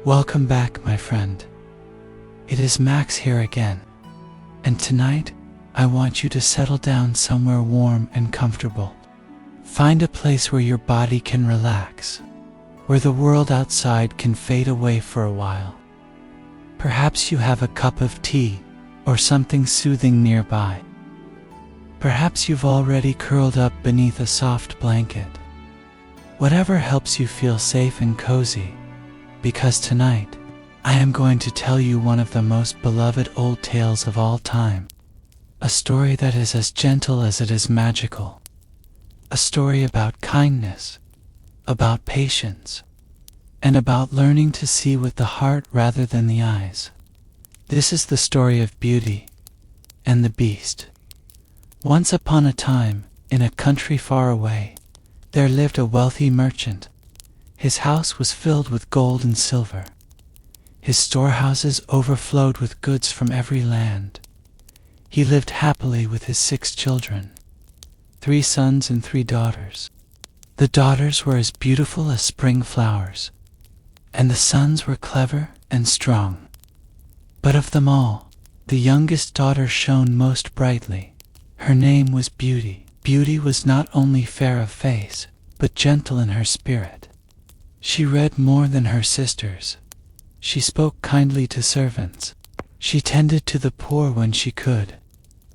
Welcome back, my friend. It is Max here again. And tonight, I want you to settle down somewhere warm and comfortable. Find a place where your body can relax, where the world outside can fade away for a while. Perhaps you have a cup of tea or something soothing nearby. Perhaps you've already curled up beneath a soft blanket. Whatever helps you feel safe and cozy, because tonight, I am going to tell you one of the most beloved old tales of all time. A story that is as gentle as it is magical. A story about kindness, about patience, and about learning to see with the heart rather than the eyes. This is the story of Beauty and the Beast. Once upon a time, in a country far away, there lived a wealthy merchant. His house was filled with gold and silver. His storehouses overflowed with goods from every land. He lived happily with his 6 children, 3 sons and 3 daughters. The daughters were as beautiful as spring flowers, and the sons were clever and strong. But of them all, the youngest daughter shone most brightly. Her name was Beauty. Beauty was not only fair of face, but gentle in her spirit. She read more than her sisters. She spoke kindly to servants. She tended to the poor when she could,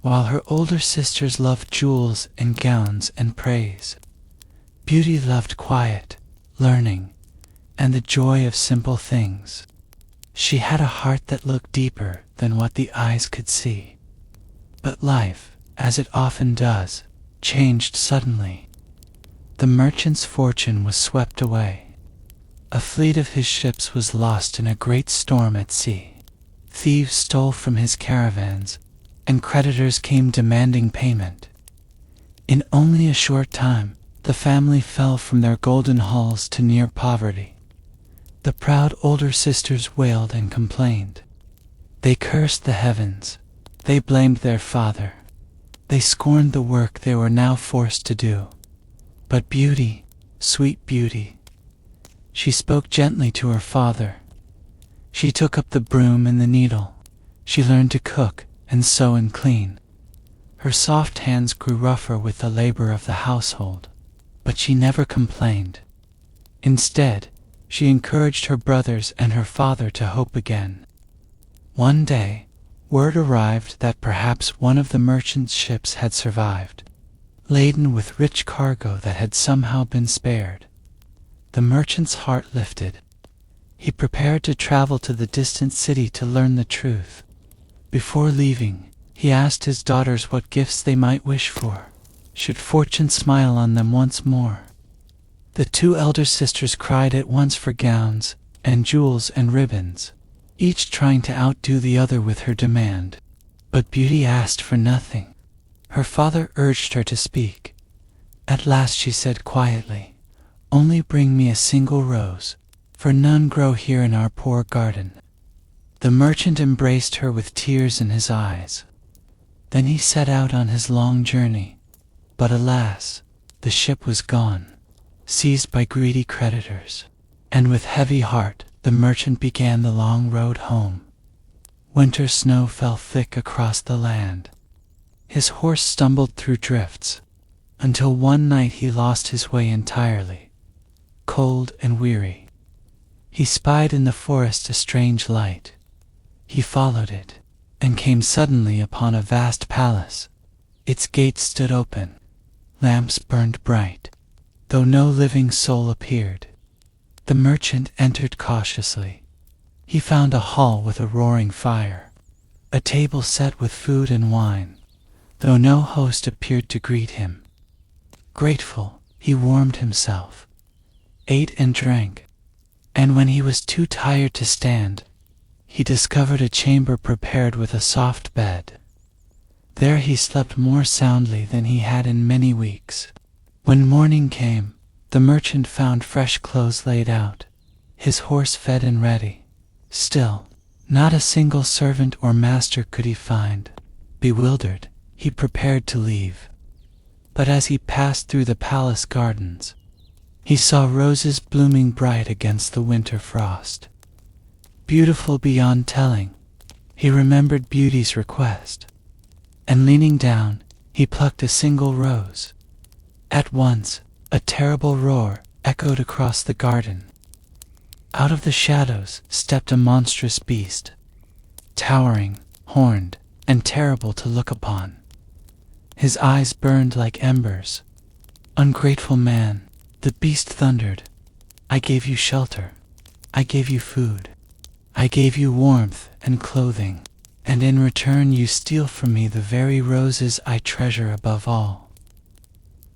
while her older sisters loved jewels and gowns and praise. Beauty loved quiet, learning, and the joy of simple things. She had a heart that looked deeper than what the eyes could see. But life, as it often does, changed suddenly. The merchant's fortune was swept away. A fleet of his ships was lost in a great storm at sea. Thieves stole from his caravans, and creditors came demanding payment. In only a short time, the family fell from their golden halls to near poverty. The proud older sisters wailed and complained. They cursed the heavens. They blamed their father. They scorned the work they were now forced to do. But Beauty, sweet Beauty, she spoke gently to her father. She took up the broom and the needle. She learned to cook and sew and clean. Her soft hands grew rougher with the labor of the household, but she never complained. Instead, she encouraged her brothers and her father to hope again. One day, word arrived that perhaps one of the merchant's ships had survived, laden with rich cargo that had somehow been spared. The merchant's heart lifted. He prepared to travel to the distant city to learn the truth. Before leaving, he asked his daughters what gifts they might wish for, should fortune smile on them once more. The 2 elder sisters cried at once for gowns and jewels and ribbons, each trying to outdo the other with her demand. But Beauty asked for nothing. Her father urged her to speak. At last she said quietly, "Only bring me a single rose, for none grow here in our poor garden." The merchant embraced her with tears in his eyes. Then he set out on his long journey. But alas, the ship was gone, seized by greedy creditors. And with heavy heart, the merchant began the long road home. Winter snow fell thick across the land. His horse stumbled through drifts, until one night he lost his way entirely. Cold and weary, he spied in the forest a strange light. He followed it, and came suddenly upon a vast palace. Its gates stood open. Lamps burned bright, though no living soul appeared. The merchant entered cautiously. He found a hall with a roaring fire, a table set with food and wine, though no host appeared to greet him. Grateful, he warmed himself, ate and drank, and when he was too tired to stand, he discovered a chamber prepared with a soft bed. There he slept more soundly than he had in many weeks. When morning came, the merchant found fresh clothes laid out, his horse fed and ready. Still, not a single servant or master could he find. Bewildered, he prepared to leave. But as he passed through the palace gardens, he saw roses blooming bright against the winter frost. beautiful beyond telling. He remembered Beauty's request, and leaning down, he plucked a single rose. At once, a terrible roar echoed across the garden. Out of the shadows stepped a monstrous beast, towering, horned, and terrible to look upon. His eyes burned like embers. "Ungrateful man," the beast thundered, "I gave you shelter, I gave you food, I gave you warmth and clothing, and in return you steal from me the very roses I treasure above all."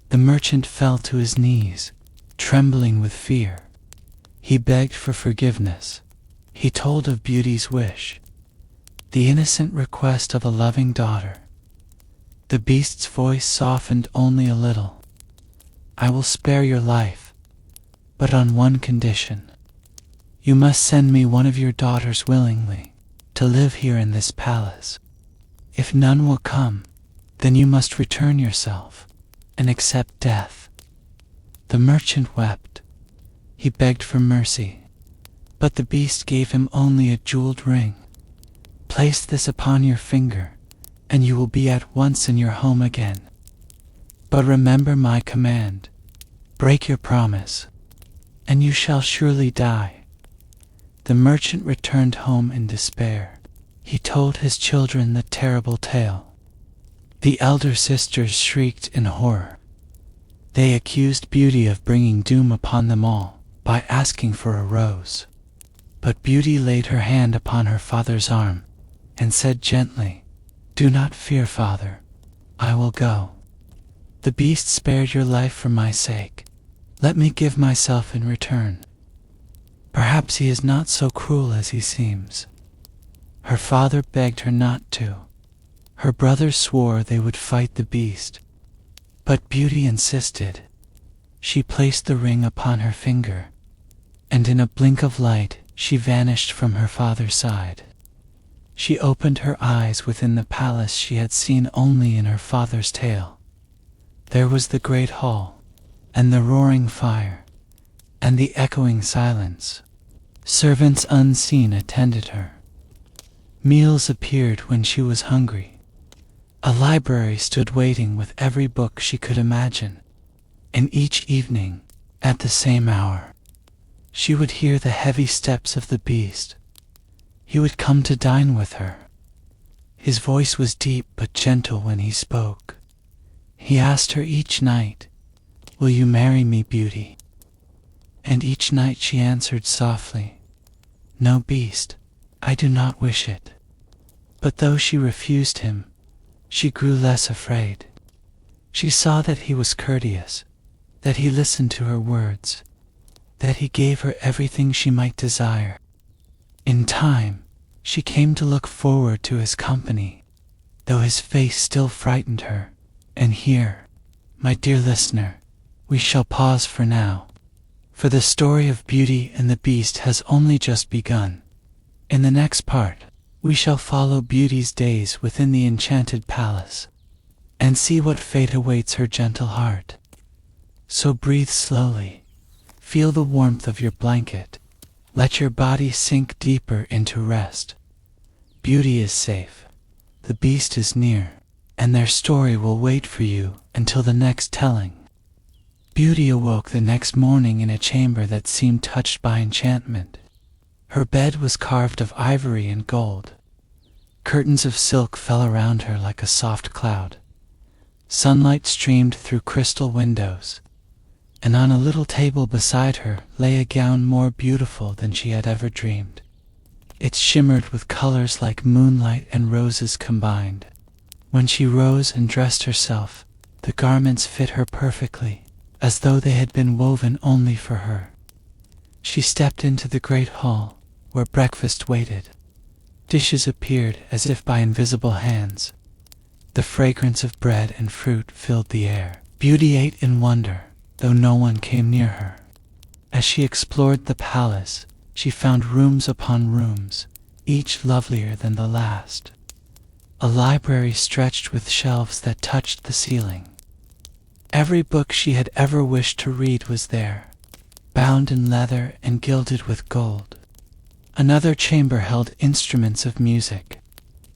The merchant fell to his knees, trembling with fear. He begged for forgiveness. He told of Beauty's wish, the innocent request of a loving daughter. The beast's voice softened only a little. "I will spare your life, but on one condition. You must send me one of your daughters willingly, to live here in this palace. If none will come, then you must return yourself, and accept death." The merchant wept. He begged for mercy, but the beast gave him only a jeweled ring. "Place this upon your finger, and you will be at once in your home again. But remember my command, break your promise, and you shall surely die." The merchant returned home in despair. He told his children the terrible tale. The elder sisters shrieked in horror. They accused Beauty of bringing doom upon them all by asking for a rose. But Beauty laid her hand upon her father's arm and said gently, "Do not fear, father, I will go. The beast spared your life for my sake. Let me give myself in return. Perhaps he is not so cruel as he seems." Her father begged her not to. Her brothers swore they would fight the beast, but Beauty insisted. She placed the ring upon her finger, and in a blink of light she vanished from her father's side. She opened her eyes within the palace she had seen only in her father's tale. There was the great hall, and the roaring fire, and the echoing silence. Servants unseen attended her. Meals appeared when she was hungry. A library stood waiting with every book she could imagine, and each evening, at the same hour, she would hear the heavy steps of the beast. He would come to dine with her. His voice was deep but gentle when he spoke. He asked her each night, "Will you marry me, Beauty?" And each night she answered softly, "No, beast, I do not wish it." But though she refused him, she grew less afraid. She saw that he was courteous, that he listened to her words, that he gave her everything she might desire. In time, she came to look forward to his company, though his face still frightened her. And here, my dear listener, we shall pause for now, for the story of Beauty and the Beast has only just begun. In the next part, we shall follow Beauty's days within the enchanted palace, and see what fate awaits her gentle heart. So breathe slowly, feel the warmth of your blanket, let your body sink deeper into rest. Beauty is safe, the Beast is near, and their story will wait for you until the next telling. Beauty awoke the next morning in a chamber that seemed touched by enchantment. Her bed was carved of ivory and gold. Curtains of silk fell around her like a soft cloud. Sunlight streamed through crystal windows, and on a little table beside her lay a gown more beautiful than she had ever dreamed. It shimmered with colors like moonlight and roses combined. When she rose and dressed herself, the garments fit her perfectly, as though they had been woven only for her. She stepped into the great hall, where breakfast waited. Dishes appeared as if by invisible hands. The fragrance of bread and fruit filled the air. Beauty ate in wonder, though no one came near her. As she explored the palace, she found rooms upon rooms, each lovelier than the last. A library stretched with shelves that touched the ceiling. Every book she had ever wished to read was there, bound in leather and gilded with gold. Another chamber held instruments of music,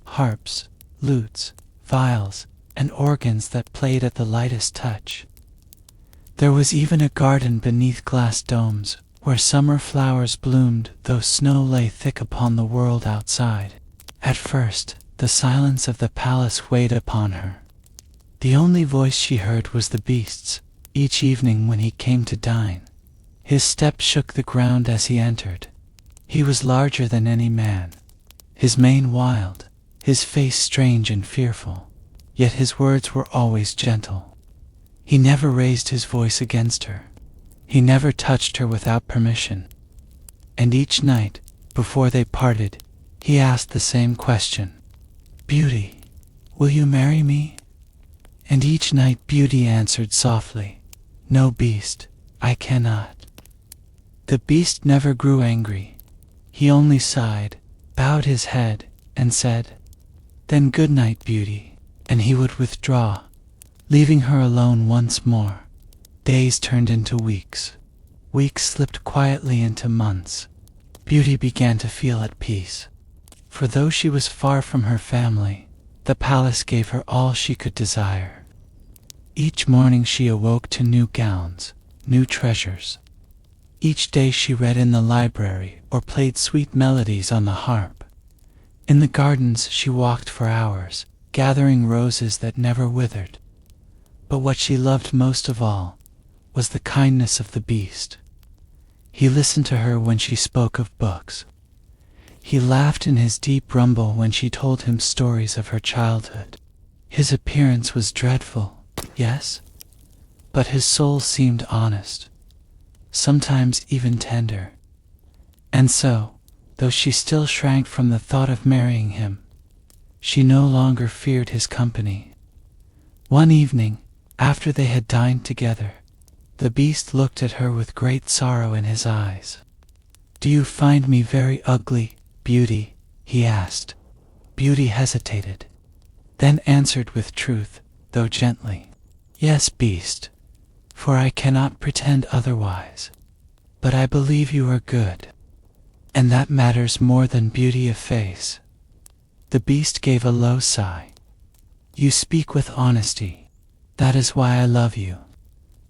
harps, lutes, viols, and organs that played at the lightest touch. There was even a garden beneath glass domes, where summer flowers bloomed though snow lay thick upon the world outside. At first, the silence of the palace weighed upon her. The only voice she heard was the beast's, each evening when he came to dine. His step shook the ground as he entered. He was larger than any man, his mane wild, his face strange and fearful, yet his words were always gentle. He never raised his voice against her. He never touched her without permission. And each night, before they parted, he asked the same question. "Beauty, will you marry me?" And each night Beauty answered softly, "No, beast, I cannot." The beast never grew angry. He only sighed, bowed his head, and said, "Then good night, Beauty," and he would withdraw, leaving her alone once more. Days turned into weeks. Weeks slipped quietly into months. Beauty began to feel at peace. For though she was far from her family, the palace gave her all she could desire. Each morning she awoke to new gowns, new treasures. Each day she read in the library or played sweet melodies on the harp. In the gardens she walked for hours, gathering roses that never withered. But what she loved most of all was the kindness of the beast. He listened to her when she spoke of books. He laughed in his deep rumble when she told him stories of her childhood. His appearance was dreadful, yes, but his soul seemed honest, sometimes even tender. And so, though she still shrank from the thought of marrying him, she no longer feared his company. One evening, after they had dined together, the beast looked at her with great sorrow in his eyes. "Do you find me very ugly, Beauty?" he asked. Beauty hesitated, then answered with truth, though gently, "Yes, beast, for I cannot pretend otherwise. But I believe you are good, and that matters more than beauty of face." The beast gave a low sigh. "You speak with honesty. That is why I love you.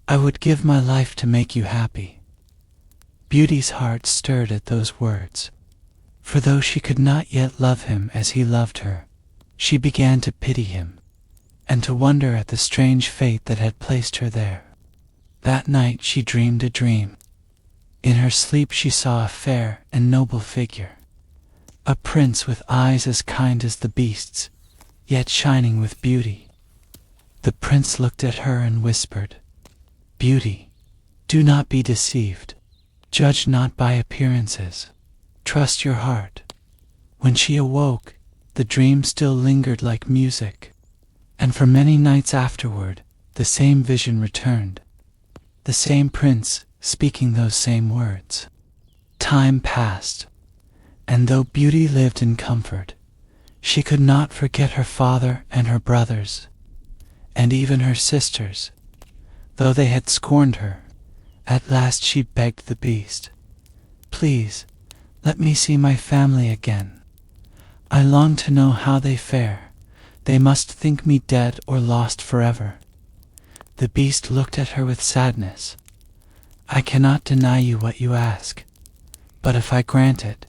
I would give my life to make you happy." Beauty's heart stirred at those words, for though she could not yet love him as he loved her, she began to pity him, and to wonder at the strange fate that had placed her there. That night she dreamed a dream. In her sleep she saw a fair and noble figure, a prince with eyes as kind as the beast's, yet shining with beauty. The prince looked at her and whispered, "Beauty, do not be deceived. Judge not by appearances. Trust your heart." When she awoke, the dream still lingered like music, and for many nights afterward the same vision returned, the same prince speaking those same words. Time passed, and though Beauty lived in comfort, she could not forget her father and her brothers, and even her sisters. Though they had scorned her, at last she begged the beast, "Please, let me see my family again. I long to know how they fare. They must think me dead or lost forever." The beast looked at her with sadness. "I cannot deny you what you ask, but if I grant it,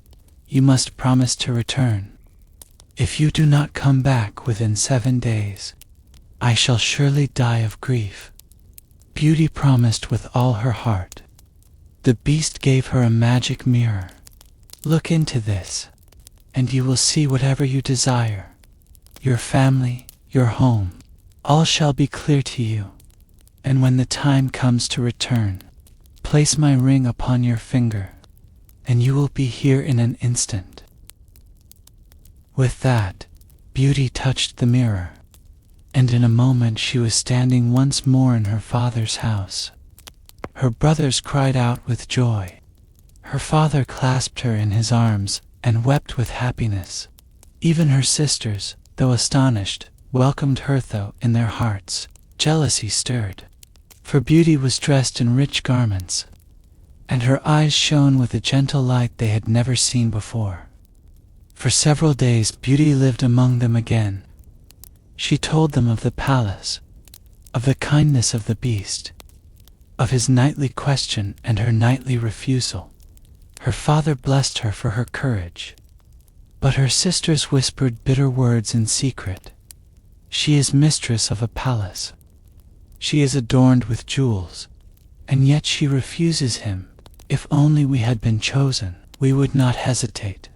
you must promise to return. If you do not come back within 7 days, I shall surely die of grief." Beauty promised with all her heart. The beast gave her a magic mirror. "Look into this, and you will see whatever you desire. Your family, your home, all shall be clear to you. And when the time comes to return, place my ring upon your finger, and you will be here in an instant." With that, Beauty touched the mirror, and in a moment she was standing once more in her father's house. Her brothers cried out with joy. Her father clasped her in his arms and wept with happiness. Even her sisters, though astonished, welcomed her, though in their hearts jealousy stirred. For Beauty was dressed in rich garments, and her eyes shone with a gentle light they had never seen before. For several days Beauty lived among them again. She told them of the palace, of the kindness of the Beast, of his nightly question and her nightly refusal. Her father blessed her for her courage, but her sisters whispered bitter words in secret. She is mistress of a palace. She is adorned with jewels, and yet she refuses him. If only we had been chosen, we would not hesitate.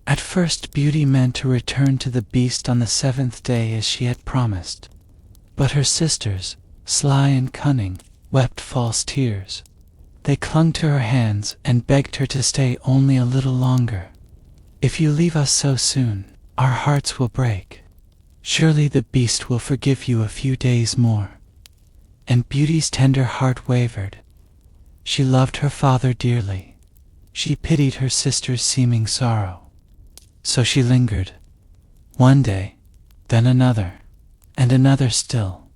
At first Beauty meant to return to the Beast on the 7th day as she had promised, but her sisters, sly and cunning, wept false tears. They clung to her hands and begged her to stay only a little longer. If you leave us so soon, our hearts will break. Surely the Beast will forgive you a few days more. And Beauty's tender heart wavered. She loved her father dearly. She pitied her sister's seeming sorrow. So she lingered. One day, then another, and another still,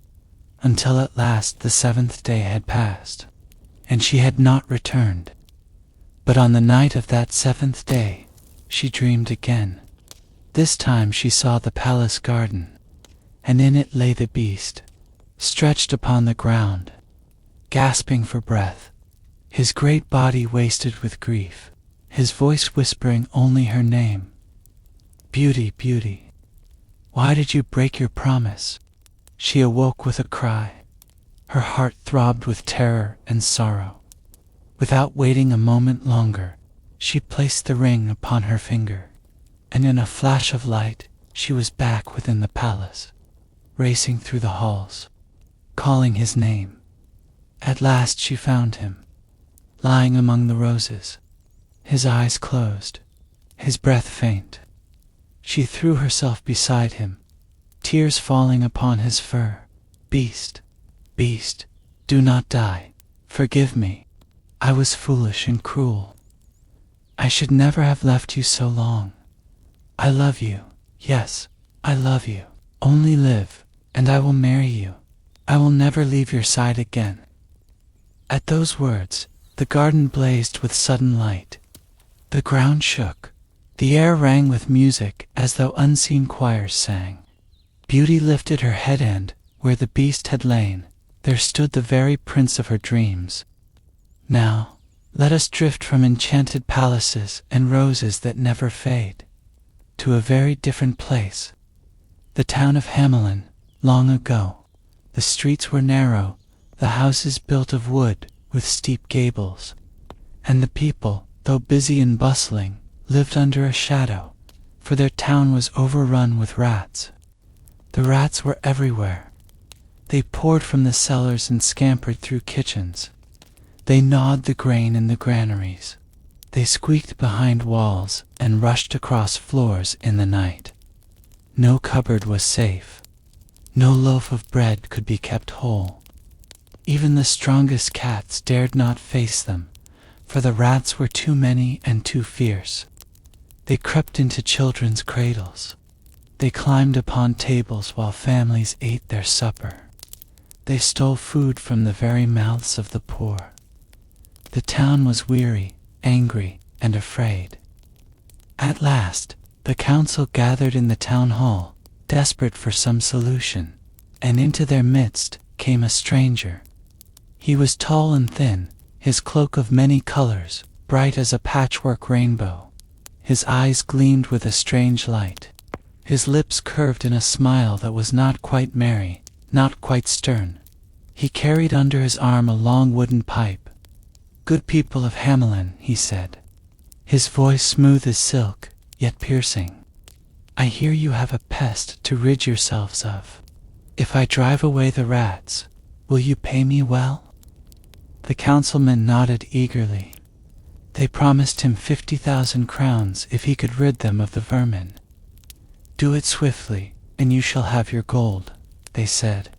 until at last the 7th day had passed, and she had not returned. But on the night of that 7th day, she dreamed again. This time she saw the palace garden, and in it lay the Beast, stretched upon the ground, gasping for breath, his great body wasted with grief, his voice whispering only her name. Beauty, Beauty, why did you break your promise? She awoke with a cry. Her heart throbbed with terror and sorrow. Without waiting a moment longer, she placed the ring upon her finger, and in a flash of light she was back within the palace, racing through the halls, calling his name. At last she found him, lying among the roses, his eyes closed, his breath faint. She threw herself beside him, tears falling upon his fur. Beast, Beast, do not die. Forgive me. I was foolish and cruel. I should never have left you so long. I love you. Yes, I love you. Only live, and I will marry you. I will never leave your side again. At those words, the garden blazed with sudden light. The ground shook. The air rang with music as though unseen choirs sang. Beauty lifted her head, and, where the Beast had lain, there stood the very prince of her dreams. Now, let us drift from enchanted palaces and roses that never fade, to a very different place. The town of Hamelin, long ago. The streets were narrow, the houses built of wood, with steep gables. And the people, though busy and bustling, lived under a shadow, for their town was overrun with rats. The rats were everywhere. They poured from the cellars and scampered through kitchens. They gnawed the grain in the granaries. They squeaked behind walls and rushed across floors in the night. No cupboard was safe. No loaf of bread could be kept whole. Even the strongest cats dared not face them, for the rats were too many and too fierce. They crept into children's cradles. They climbed upon tables while families ate their supper. They stole food from the very mouths of the poor. The town was weary, angry, and afraid. At last, the council gathered in the town hall, desperate for some solution, and into their midst came a stranger. He was tall and thin, his cloak of many colors, bright as a patchwork rainbow. His eyes gleamed with a strange light. His lips curved in a smile that was not quite merry, not quite stern. He carried under his arm a long wooden pipe. "Good people of Hamelin," he said, his voice smooth as silk, yet piercing, "I hear you have a pest to rid yourselves of. If I drive away the rats, will you pay me well?" The councilmen nodded eagerly. They promised him 50,000 crowns if he could rid them of the vermin. "Do it swiftly, and you shall have your gold," they said.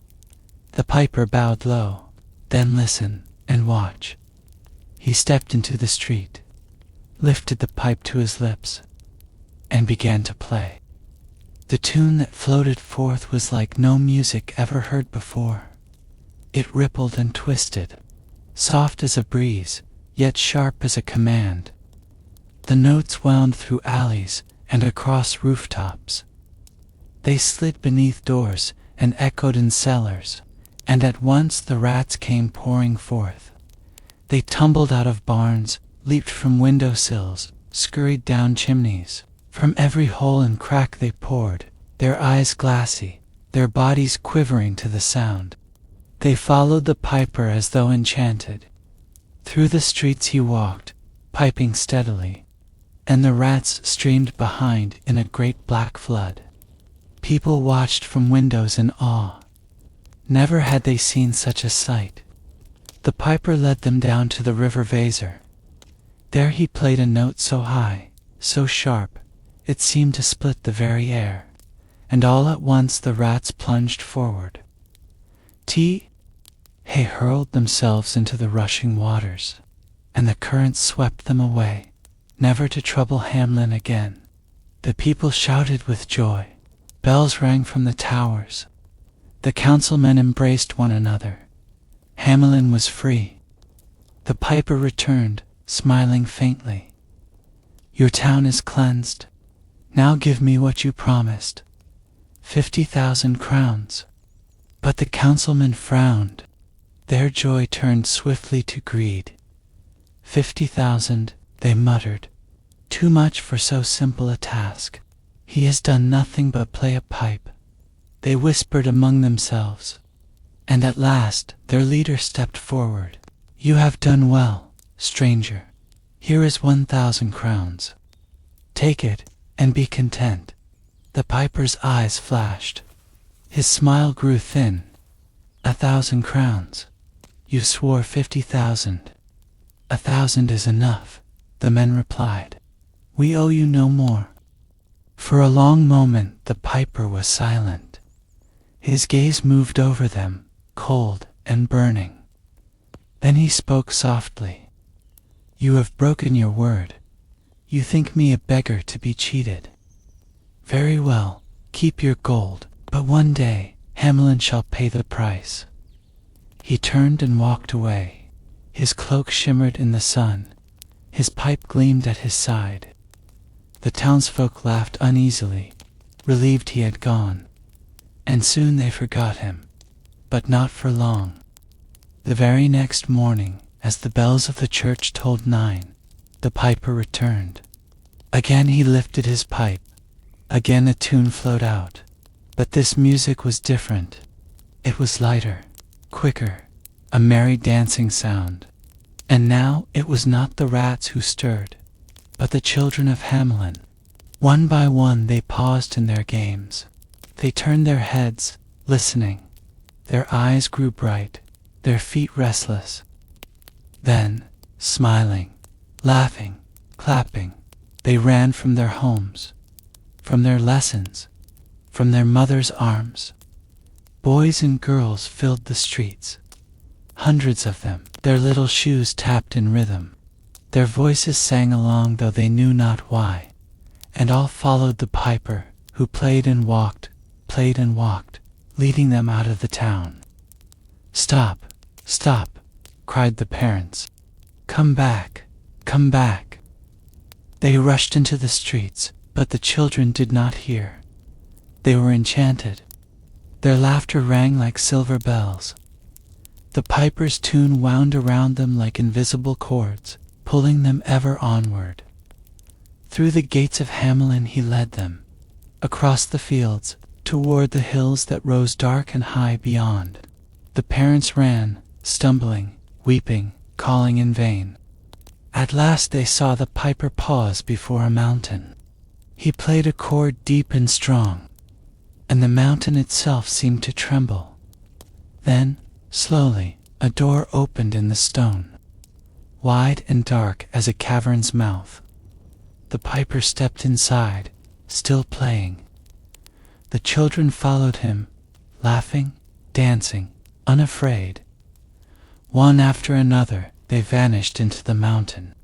The piper bowed low. "Then listen and watch." He stepped into the street, lifted the pipe to his lips, and began to play. The tune that floated forth was like no music ever heard before. It rippled and twisted, soft as a breeze, yet sharp as a command. The notes wound through alleys and across rooftops. They slid beneath doors and echoed in cellars, and at once the rats came pouring forth. They tumbled out of barns, leaped from window sills, scurried down chimneys. From every hole and crack they poured, their eyes glassy, their bodies quivering to the sound. They followed the piper as though enchanted. Through the streets he walked, piping steadily, and the rats streamed behind in a great black flood. People watched from windows in awe. Never had they seen such a sight. The piper led them down to the river Weser. There he played a note so high, so sharp, it seemed to split the very air, and all at once the rats plunged forward. They hurled themselves into the rushing waters, and the currents swept them away, never to trouble Hamelin again. The people shouted with joy. Bells rang from the towers. The councilmen embraced one another. Hamelin was free. The piper returned, smiling faintly. "Your town is cleansed. Now give me what you promised. 50,000 crowns. But the councilmen frowned. Their joy turned swiftly to greed. 50,000, they muttered. Too much for so simple a task. He has done nothing but play a pipe. They whispered among themselves. And at last their leader stepped forward. You have done well, stranger. Here is 1,000 crowns. Take it, and be content. The piper's eyes flashed. His smile grew thin. 1,000 crowns. You swore 50,000. 1,000 is enough, the men replied. We owe you no more. For a long moment the piper was silent. His gaze moved over them, cold and burning. Then he spoke softly. You have broken your word. You think me a beggar to be cheated. Very well, keep your gold, but one day Hamelin shall pay the price. He turned and walked away. His cloak shimmered in the sun. His pipe gleamed at his side. The townsfolk laughed uneasily, relieved he had gone, and soon they forgot him, but not for long. The very next morning, as the bells of the church tolled 9, the piper returned. Again he lifted his pipe. Again a tune flowed out. But this music was different. It was lighter, quicker, a merry dancing sound. And now it was not the rats who stirred, but the children of Hamelin. One by one they paused in their games. They turned their heads, listening. Their eyes grew bright, their feet restless. Then, smiling, laughing, clapping, they ran from their homes, from their lessons, from their mother's arms. Boys and girls filled the streets, hundreds of them. Their little shoes tapped in rhythm. Their voices sang along though they knew not why, and all followed the piper, who played and walked, leading them out of the town. Stop, stop, cried the parents. Come back, come back. They rushed into the streets, but the children did not hear. They were enchanted. Their laughter rang like silver bells. The piper's tune wound around them like invisible cords, pulling them ever onward. Through the gates of Hamelin he led them, across the fields, toward the hills that rose dark and high beyond. The parents ran, stumbling, weeping, calling in vain. At last they saw the piper pause before a mountain. He played a chord deep and strong, and the mountain itself seemed to tremble. Then, slowly, a door opened in the stone, wide and dark as a cavern's mouth. The piper stepped inside, still playing. The children followed him, laughing, dancing, unafraid. One after another they vanished into the mountain,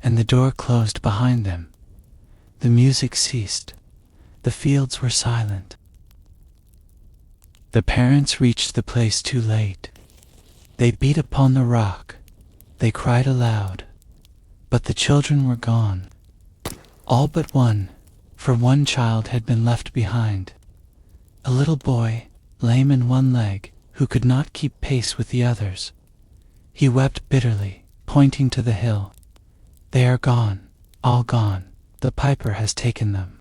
and the door closed behind them. The music ceased. The fields were silent. The parents reached the place too late. They beat upon the rock. They cried aloud, but the children were gone. All but one, for one child had been left behind. A little boy, lame in one leg, who could not keep pace with the others. He wept bitterly, pointing to the hill. They are gone, all gone, the piper has taken them.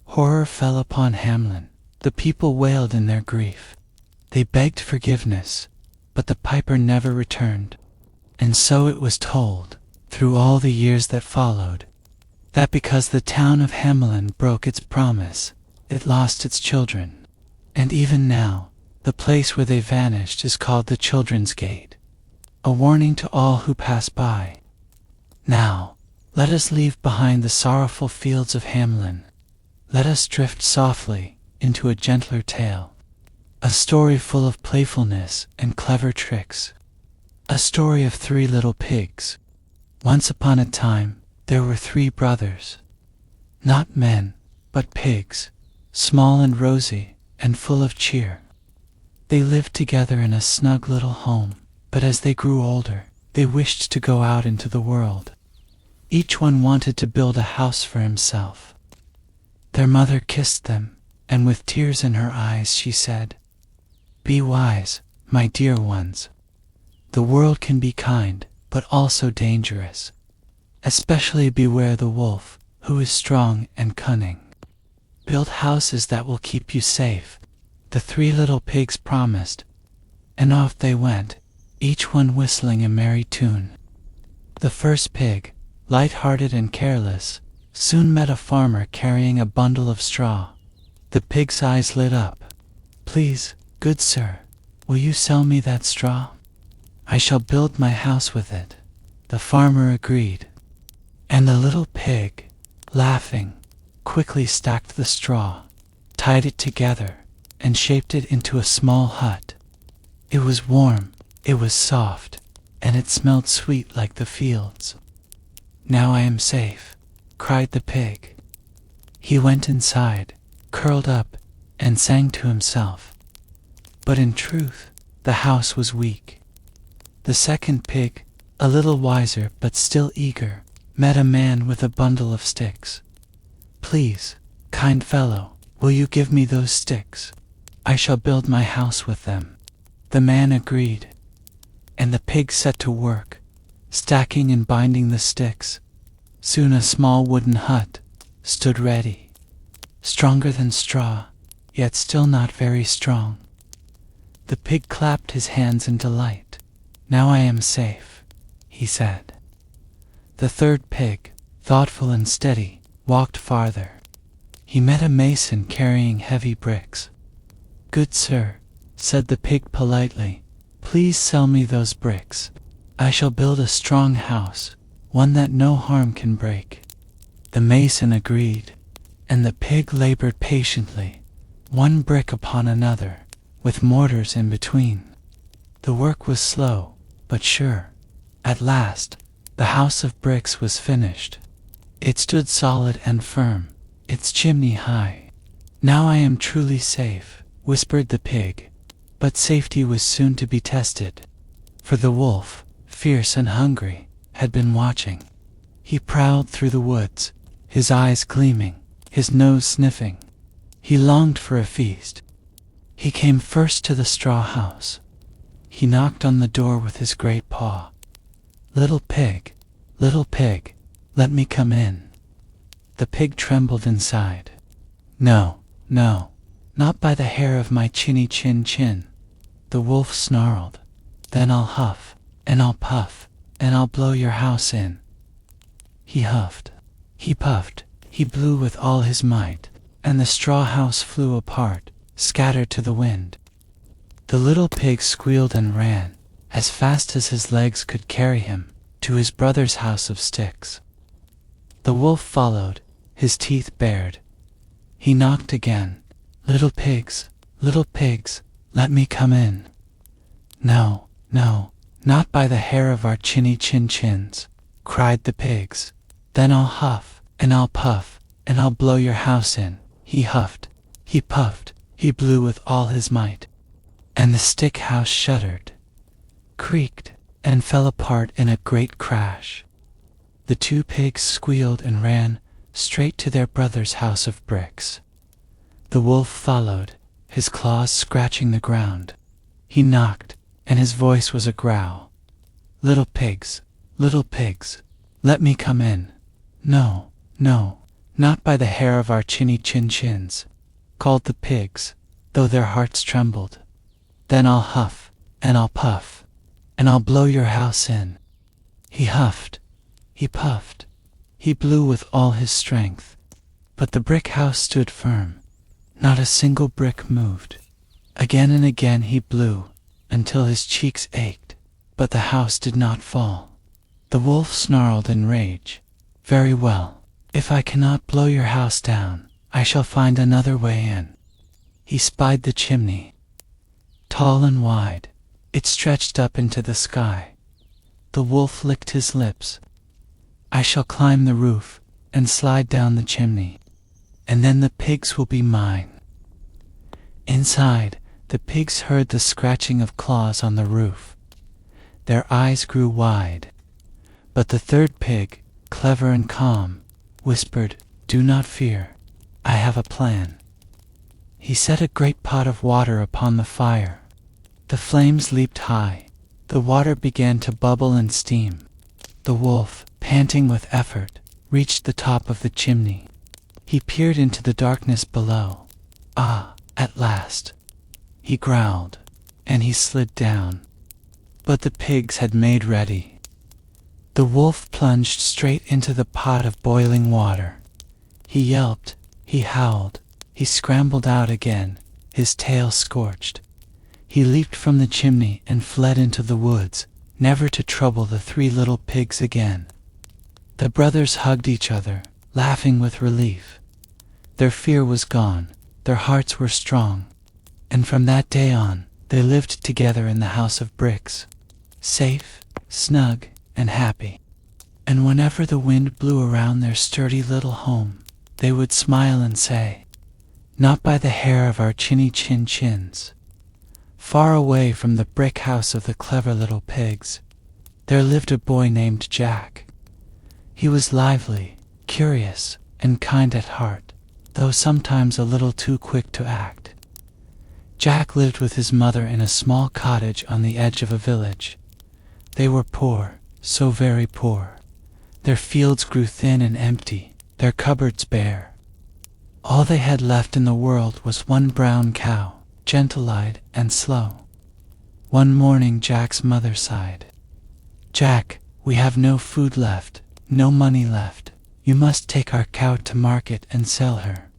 Horror fell upon Hamelin. The people wailed in their grief. They begged forgiveness, but the piper never returned. And so it was told, through all the years that followed, that because the town of Hamelin broke its promise, it lost its children. And even now, the place where they vanished is called the Children's Gate, a warning to all who pass by. Now, let us leave behind the sorrowful fields of Hamelin. Let us drift softly into a gentler tale, a story full of playfulness and clever tricks, a story of 3 little pigs. Once upon a time, there were 3 brothers, not men, but pigs, small and rosy and full of cheer. They lived together in a snug little home, but as they grew older, they wished to go out into the world. Each one wanted to build a house for himself. Their mother kissed them, and with tears in her eyes she said, "Be wise, my dear ones. The world can be kind, but also dangerous. Especially beware the wolf, who is strong and cunning. Build houses that will keep you safe." The 3 little pigs promised, and off they went, each one whistling a merry tune. The first pig, light-hearted and careless, soon met a farmer carrying a bundle of straw. The pig's eyes lit up. "Please, good sir, will you sell me that straw? I shall build my house with it." The farmer agreed, and the little pig, laughing, quickly stacked the straw, tied it together, and shaped it into a small hut. It was warm, it was soft, and it smelled sweet like the fields. "Now I am safe," cried the pig. He went inside, curled up, and sang to himself. But in truth, the house was weak. The second pig, a little wiser but still eager, met a man with a bundle of sticks. "Please, kind fellow, will you give me those sticks? I shall build my house with them." The man agreed, and the pig set to work, stacking and binding the sticks. Soon a small wooden hut stood ready, stronger than straw, yet still not very strong. The pig clapped his hands in delight. "Now I am safe," he said. The third pig, thoughtful and steady, walked farther. He met a mason carrying heavy bricks. "Good sir," said the pig politely, "please sell me those bricks. I shall build a strong house, one that no harm can break." The mason agreed, and the pig labored patiently, one brick upon another, with mortars in between. The work was slow, but sure. At last, the house of bricks was finished. It stood solid and firm, its chimney high. "Now I am truly safe," whispered the pig, but safety was soon to be tested, for the wolf, fierce and hungry, had been watching. He prowled through the woods, his eyes gleaming, his nose sniffing. He longed for a feast. He came first to the straw house. He knocked on the door with his great paw. Little pig, let me come in." The pig trembled inside. No, not by the hair of my chinny chin chin." The wolf snarled. "Then I'll huff, and I'll puff, and I'll blow your house in." He huffed, he puffed, he blew with all his might, and the straw house flew apart, scattered to the wind. The little pig squealed and ran, as fast as his legs could carry him, to his brother's house of sticks. The wolf followed, his teeth bared. He knocked again. Little pigs, let me come in." No, not by the hair of our chinny chin chins," cried the pigs. "Then I'll huff, and I'll puff, and I'll blow your house in." He huffed, he puffed, he blew with all his might, and the stick house shuddered, creaked, and fell apart in a great crash. The two pigs squealed and ran straight to their brother's house of bricks. The wolf followed, his claws scratching the ground. He knocked, and his voice was a growl. Little pigs, let me come in." "No, no, not by the hair of our chinny chin chins," called the pigs, though their hearts trembled. "Then I'll huff, and I'll puff, and I'll blow your house in." He huffed, he puffed, he blew with all his strength, but the brick house stood firm. Not a single brick moved. Again and again he blew, until his cheeks ached, but the house did not fall. The wolf snarled in rage. "Very well, if I cannot blow your house down, I shall find another way in." He spied the chimney. Tall and wide, it stretched up into the sky. The wolf licked his lips. "I shall climb the roof and slide down the chimney, and then the pigs will be mine." Inside, the pigs heard the scratching of claws on the roof. Their eyes grew wide. But the third pig, clever and calm, whispered, "Do not fear, I have a plan." He set a great pot of water upon the fire. The flames leaped high. The water began to bubble and steam. The wolf, panting with effort, reached the top of the chimney. He peered into the darkness below. "Ah, at last," he growled, and he slid down. But the pigs had made ready. The wolf plunged straight into the pot of boiling water. He yelped, he howled, he scrambled out again, his tail scorched. He leaped from the chimney and fled into the woods, never to trouble the three little pigs again. The brothers hugged each other, laughing with relief. Their fear was gone, their hearts were strong, and from that day on, they lived together in the house of bricks, safe, snug, and happy. And whenever the wind blew around their sturdy little home, they would smile and say, "Not by the hair of our chinny chin chins." Far away from the brick house of the clever little pigs, there lived a boy named Jack. He was lively, curious, and kind at heart, though sometimes a little too quick to act. Jack lived with his mother in a small cottage on the edge of a village. They were poor, so very poor. Their fields grew thin and empty, their cupboards bare. All they had left in the world was one brown cow, gentle-eyed and slow. One morning Jack's mother sighed. "Jack, we have no food left, no money left. You must take our cow to market and sell her.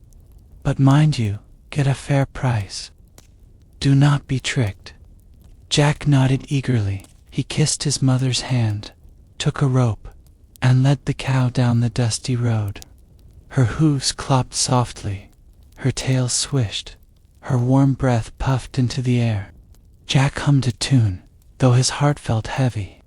But mind you, get a fair price. Do not be tricked." Jack nodded eagerly. He kissed his mother's hand, took a rope, and led the cow down the dusty road. Her hooves clopped softly, her tail swished, her warm breath puffed into the air. Jack hummed a tune, though his heart felt heavy.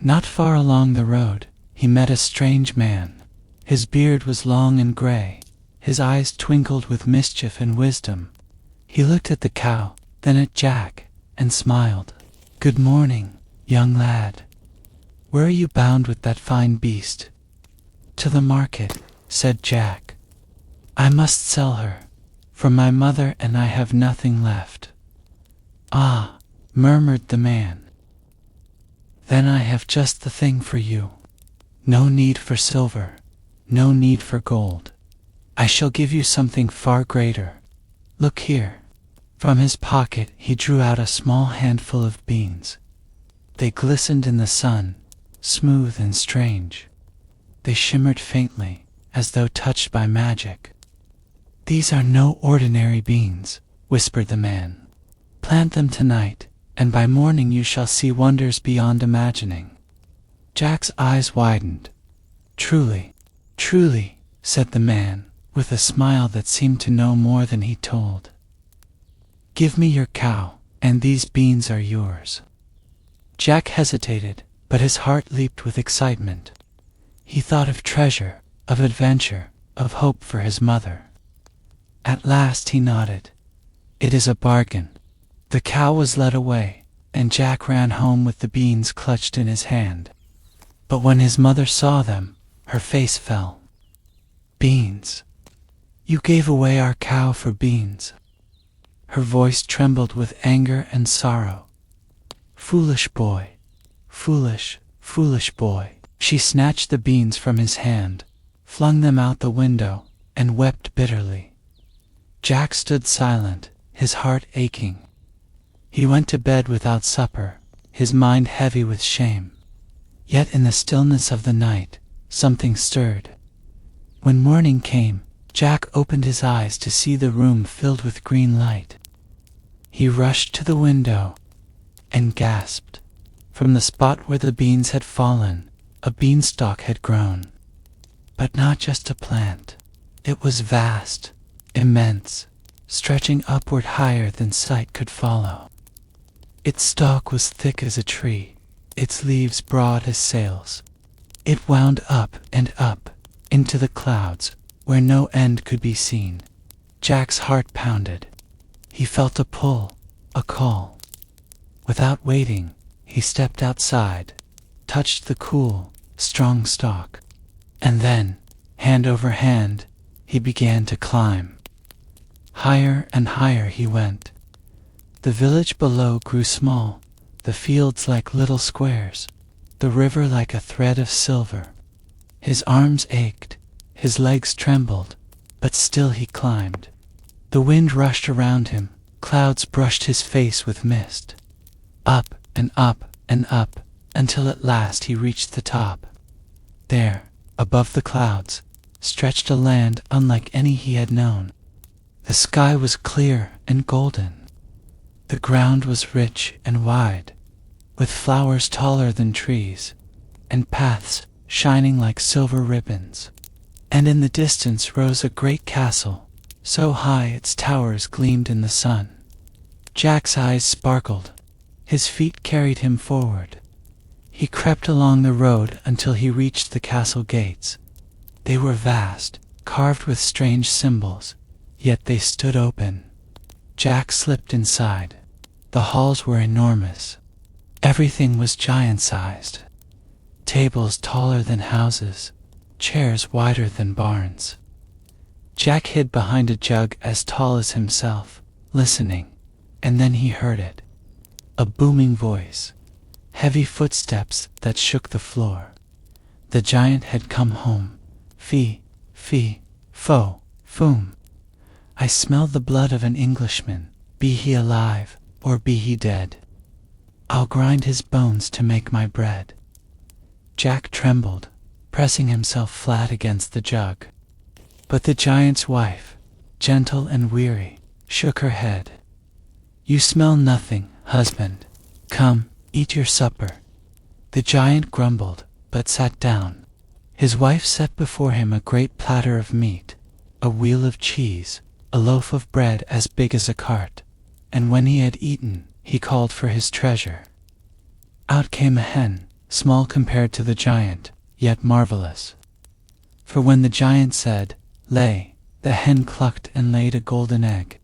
Not far along the road, he met a strange man. His beard was long and gray, his eyes twinkled with mischief and wisdom. He looked at the cow, then at Jack, and smiled. "Good morning, young lad. Where are you bound with that fine beast?" "To the market," said Jack. "I must sell her, for my mother and I have nothing left." "Ah," murmured the man. "Then I have just the thing for you. No need for silver, no need for gold. I shall give you something far greater. Look here." From his pocket he drew out a small handful of beans. They glistened in the sun, smooth and strange. They shimmered faintly, as though touched by magic. "These are no ordinary beans," whispered the man. "Plant them tonight, and by morning you shall see wonders beyond imagining." Jack's eyes widened. "Truly, truly," said the man, with a smile that seemed to know more than he told. "Give me your cow, and these beans are yours." Jack hesitated, but his heart leaped with excitement. He thought of treasure, of adventure, of hope for his mother. At last he nodded. "It is a bargain." The cow was led away, and Jack ran home with the beans clutched in his hand. But when his mother saw them, her face fell. "Beans! You gave away our cow for beans." Her voice trembled with anger and sorrow. "Foolish boy! Foolish, foolish boy!" She snatched the beans from his hand, flung them out the window, and wept bitterly. Jack stood silent, his heart aching. He went to bed without supper, his mind heavy with shame. Yet in the stillness of the night, something stirred. When morning came, Jack opened his eyes to see the room filled with green light. He rushed to the window and gasped. From the spot where the beans had fallen, a beanstalk had grown. But not just a plant. It was vast, immense, stretching upward higher than sight could follow. Its stalk was thick as a tree, its leaves broad as sails. It wound up and up, into the clouds, where no end could be seen. Jack's heart pounded. He felt a pull, a call. Without waiting, he stepped outside, touched the cool, strong stalk, and then, hand over hand, he began to climb. Higher and higher he went. The village below grew small, the fields like little squares, the river like a thread of silver. His arms ached, his legs trembled, but still he climbed. The wind rushed around him, clouds brushed his face with mist. Up and up and up, until at last he reached the top. There, above the clouds, stretched a land unlike any he had known. The sky was clear and golden. The ground was rich and wide, with flowers taller than trees, and paths shining like silver ribbons. And in the distance rose a great castle, so high its towers gleamed in the sun. Jack's eyes sparkled. His feet carried him forward. He crept along the road until he reached the castle gates. They were vast, carved with strange symbols, yet they stood open. Jack slipped inside. The halls were enormous. Everything was giant-sized. Tables taller than houses, chairs wider than barns. Jack hid behind a jug as tall as himself, listening, and then he heard it. A booming voice, heavy footsteps that shook the floor. The giant had come home. Fee, fee, fo, foom. I smell the blood of an Englishman, be he alive or be he dead. I'll grind his bones to make my bread. Jack trembled, pressing himself flat against the jug. But the giant's wife, gentle and weary, shook her head. You smell nothing, husband. Come, eat your supper. The giant grumbled, but sat down. His wife set before him a great platter of meat, a wheel of cheese, a loaf of bread as big as a cart, and when he had eaten, he called for his treasure. Out came a hen, small compared to the giant, yet marvelous. For when the giant said, "Lay," the hen clucked and laid a golden egg.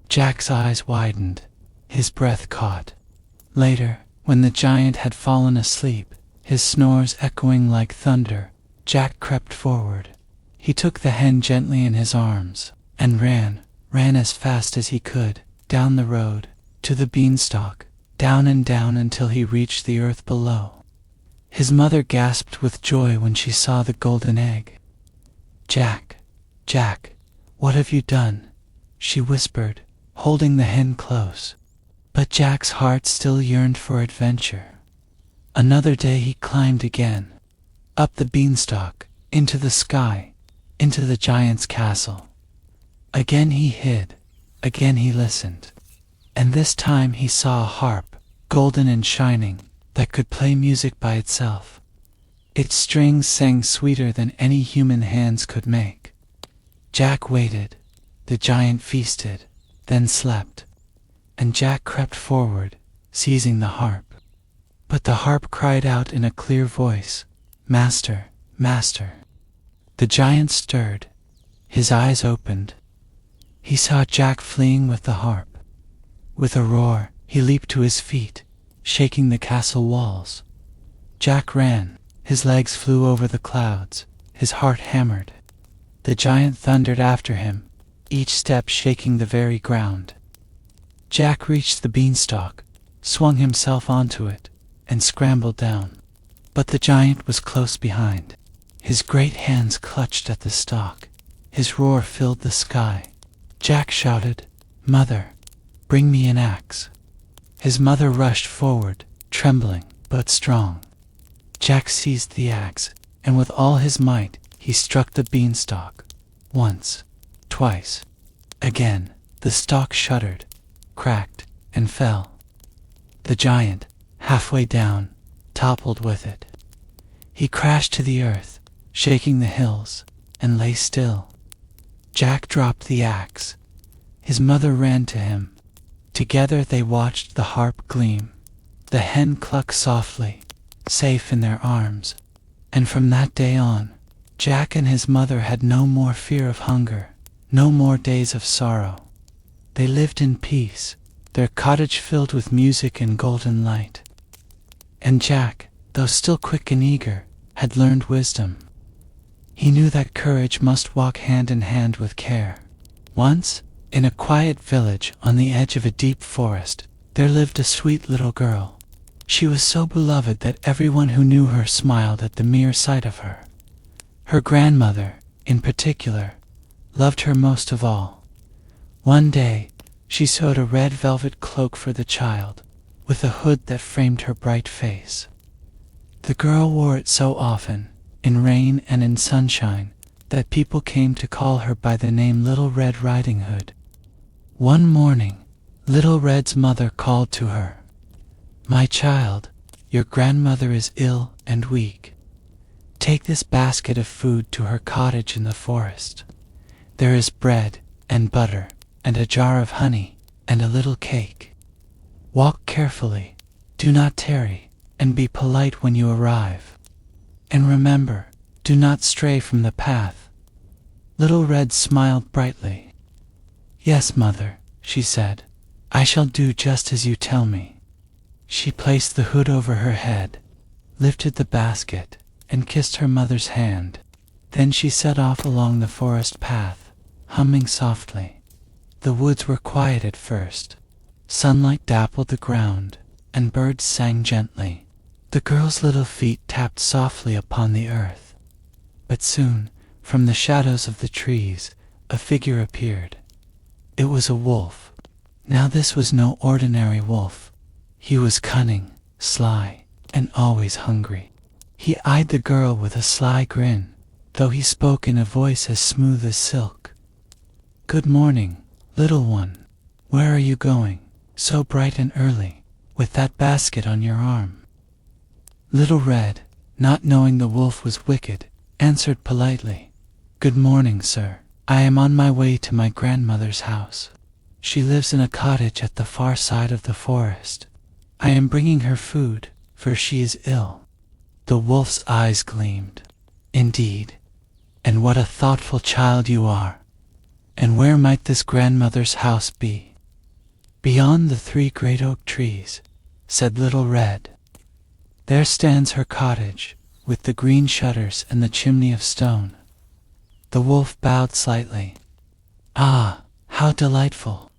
Jack's eyes widened, his breath caught. Later, when the giant had fallen asleep, his snores echoing like thunder, Jack crept forward. He took the hen gently in his arms, and ran as fast as he could, down the road, to the beanstalk, down and down until he reached the earth below. His mother gasped with joy when she saw the golden egg. "Jack, Jack, what have you done?" she whispered, holding the hen close. But Jack's heart still yearned for adventure. Another day he climbed again, up the beanstalk, into the sky, into the giant's castle. Again he hid, again he listened, and this time he saw a harp, golden and shining, that could play music by itself. Its strings sang sweeter than any human hands could make. Jack waited, the giant feasted, then slept, and Jack crept forward, seizing the harp. But the harp cried out in a clear voice, "Master, master." The giant stirred, his eyes opened. He saw Jack fleeing with the harp. With a roar, he leaped to his feet, shaking the castle walls. Jack ran. His legs flew over the clouds. His heart hammered. The giant thundered after him, each step shaking the very ground. Jack reached the beanstalk, swung himself onto it, and scrambled down. But the giant was close behind. His great hands clutched at the stalk. His roar filled the sky. Jack shouted, "Mother, bring me an axe." His mother rushed forward, trembling but strong. Jack seized the axe, and with all his might he struck the beanstalk. Once, twice. Again, the stalk shuddered, cracked, and fell. The giant, halfway down, toppled with it. He crashed to the earth, shaking the hills, and lay still. Jack dropped the axe. His mother ran to him. Together they watched the harp gleam. The hen clucked softly, safe in their arms. And from that day on, Jack and his mother had no more fear of hunger, no more days of sorrow. They lived in peace, their cottage filled with music and golden light. And Jack, though still quick and eager, had learned wisdom. He knew that courage must walk hand in hand with care. Once, in a quiet village on the edge of a deep forest, there lived a sweet little girl. She was so beloved that everyone who knew her smiled at the mere sight of her. Her grandmother, in particular, loved her most of all. One day, she sewed a red velvet cloak for the child, with a hood that framed her bright face. The girl wore it so often, in rain and in sunshine, that people came to call her by the name Little Red Riding Hood. One morning, Little Red's mother called to her, "My child, your grandmother is ill and weak. Take this basket of food to her cottage in the forest. There is bread and butter and a jar of honey and a little cake. Walk carefully, do not tarry, and be polite when you arrive. And remember, do not stray from the path." Little Red smiled brightly. "Yes, mother," she said, "I shall do just as you tell me." She placed the hood over her head, lifted the basket, and kissed her mother's hand. Then she set off along the forest path, humming softly. The woods were quiet at first. Sunlight dappled the ground, and birds sang gently. The girl's little feet tapped softly upon the earth. But soon, from the shadows of the trees, a figure appeared. It was a wolf. Now this was no ordinary wolf. He was cunning, sly, and always hungry. He eyed the girl with a sly grin, though he spoke in a voice as smooth as silk. "Good morning, little one. Where are you going, so bright and early, with that basket on your arm?" Little Red, not knowing the wolf was wicked, answered politely, "Good morning, sir. I am on my way to my grandmother's house. She lives in a cottage at the far side of the forest. I am bringing her food, for she is ill." The wolf's eyes gleamed. "Indeed, and what a thoughtful child you are. And where might this grandmother's house be?" "Beyond the 3 great oak trees," said Little Red. "There stands her cottage, with the green shutters and the chimney of stone." The wolf bowed slightly. "Ah, how delightful!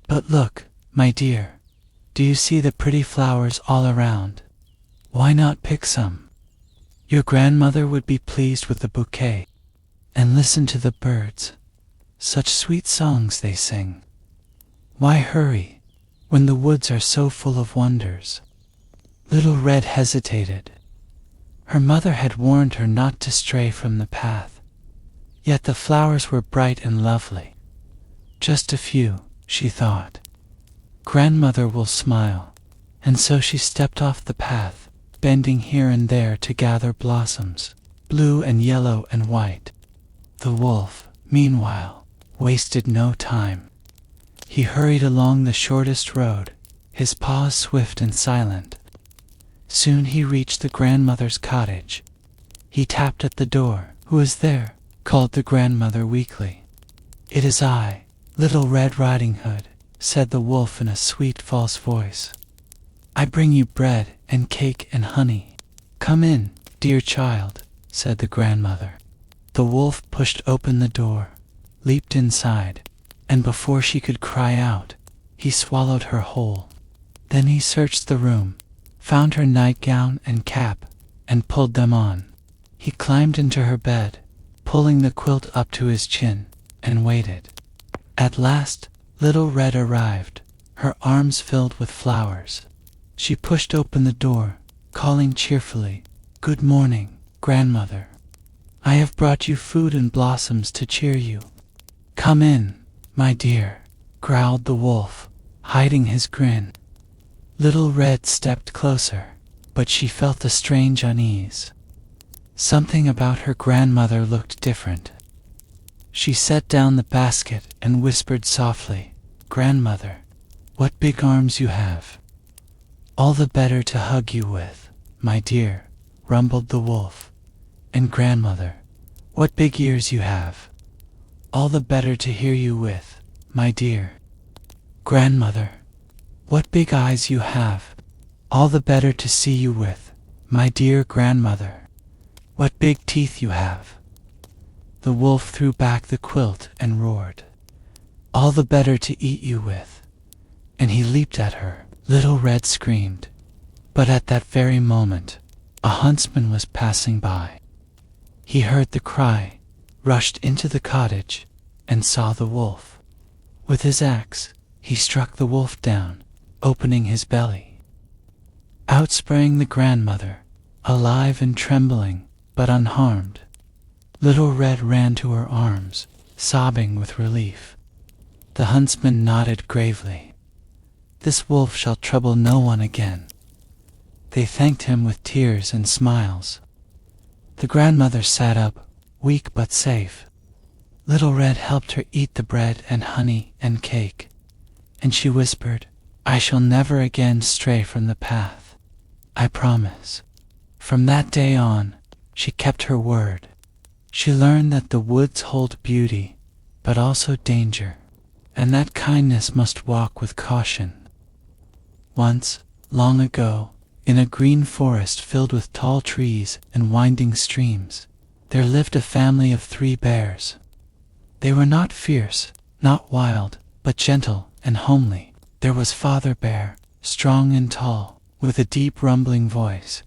But look, my dear, do you see the pretty flowers all around? Why not pick some? Your grandmother would be pleased with the bouquet. And listen to the birds. Such sweet songs they sing. Why hurry, when the woods are so full of wonders?" Little Red hesitated. Her mother had warned her not to stray from the path. Yet the flowers were bright and lovely. Just a few, she thought. Grandmother will smile. And so she stepped off the path, bending here and there to gather blossoms, blue and yellow and white. The wolf, meanwhile, wasted no time. He hurried along the shortest road, his paws swift and silent. Soon he reached the grandmother's cottage. He tapped at the door. "Who is there?" called the grandmother weakly. "It is I, Little Red Riding Hood," said the wolf in a sweet false voice. I bring you bread and cake and honey. Come in, dear child, said the grandmother. The wolf pushed open the door, leaped inside, and before she could cry out, he swallowed her whole. Then he searched the room, found her nightgown and cap, and pulled them on. He climbed into her bed, pulling the quilt up to his chin, and waited. At last, Little Red arrived, her arms filled with flowers. She pushed open the door, calling cheerfully, "Good morning, grandmother. I have brought you food and blossoms to cheer you." "Come in, my dear," growled the wolf, hiding his grin. Little Red stepped closer, but she felt a strange unease. Something about her grandmother looked different. She set down the basket and whispered softly, "Grandmother, what big arms you have." "All the better to hug you with, my dear," rumbled the wolf. "And grandmother, what big ears you have. All the better to hear you with, my dear." "Grandmother, what big eyes you have. All the better to see you with, my dear grandmother. What big teeth you have." The wolf threw back the quilt and roared, "All the better to eat you with." And he leaped at her. Little Red screamed. But at that very moment, a huntsman was passing by. He heard the cry, rushed into the cottage, and saw the wolf. With his axe, he struck the wolf down, opening his belly. Out sprang the grandmother, alive and trembling, but unharmed. Little Red ran to her arms, sobbing with relief. The huntsman nodded gravely. "This wolf shall trouble no one again." They thanked him with tears and smiles. The grandmother sat up, weak but safe. Little Red helped her eat the bread and honey and cake, and she whispered, "I shall never again stray from the path. I promise." From that day on, she kept her word. She learned that the woods hold beauty, but also danger, and that kindness must walk with caution. Once, long ago, in a green forest filled with tall trees and winding streams, there lived a family of 3 bears. They were not fierce, not wild, but gentle and homely. There was Father Bear, strong and tall, with a deep rumbling voice.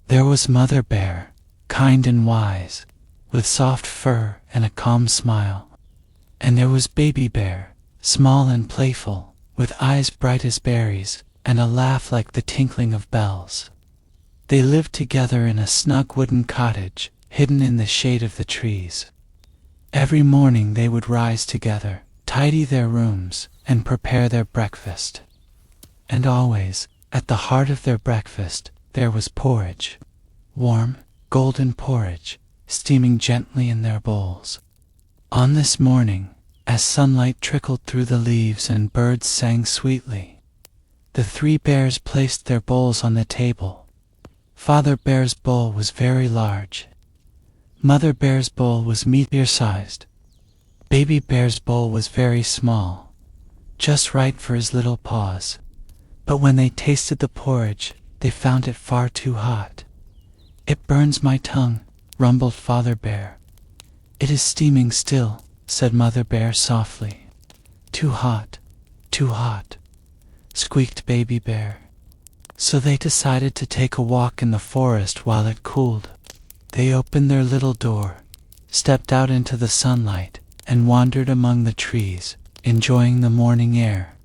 There was Mother Bear, kind and wise, with soft fur and a calm smile. And there was Baby Bear, small and playful, with eyes bright as berries, and a laugh like the tinkling of bells. They lived together in a snug wooden cottage, hidden in the shade of the trees. Every morning they would rise together, tidy their rooms, and prepare their breakfast. And always, at the heart of their breakfast, there was porridge. Warm, golden porridge, steaming gently in their bowls. On this morning, as sunlight trickled through the leaves and birds sang sweetly, the 3 bears placed their bowls on the table. Father Bear's bowl was very large. Mother Bear's bowl was meteor-sized. Baby Bear's bowl was very small, just right for his little paws. But when they tasted the porridge, they found it far too hot. "It burns my tongue," rumbled Father Bear. "It is steaming still," said Mother Bear softly. Too hot, squeaked Baby Bear. So they decided to take a walk in the forest while it cooled. They opened their little door, stepped out into the sunlight, and wandered among the trees, enjoying the morning air.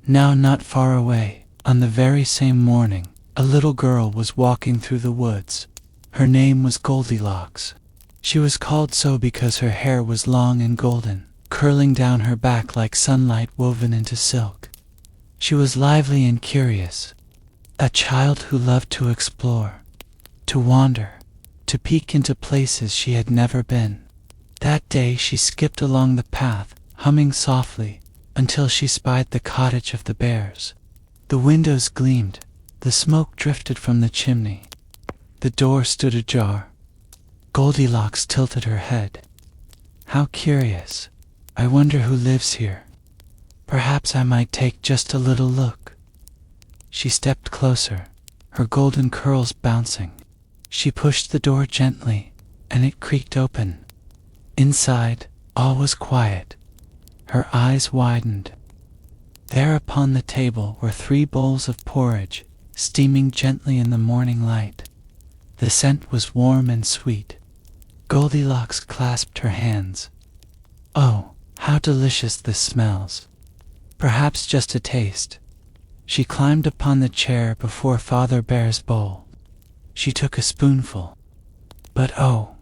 Now not far away, on the very same morning, a little girl was walking through the woods. Her name was Goldilocks. She was called so because her hair was long and golden, curling down her back like sunlight woven into silk. She was lively and curious, a child who loved to explore, to wander, to peek into places she had never been. That day she skipped along the path, humming softly, until she spied the cottage of the bears. The windows gleamed, the smoke drifted from the chimney. The door stood ajar. Goldilocks tilted her head. "How curious. I wonder who lives here. Perhaps I might take just a little look." She stepped closer, her golden curls bouncing. She pushed the door gently, and it creaked open. Inside, all was quiet. Her eyes widened. There upon the table were 3 bowls of porridge, steaming gently in the morning light. The scent was warm and sweet. Goldilocks clasped her hands. "Oh, how delicious this smells! Perhaps just a taste." She climbed upon the chair before Father Bear's bowl. She took a spoonful. But oh,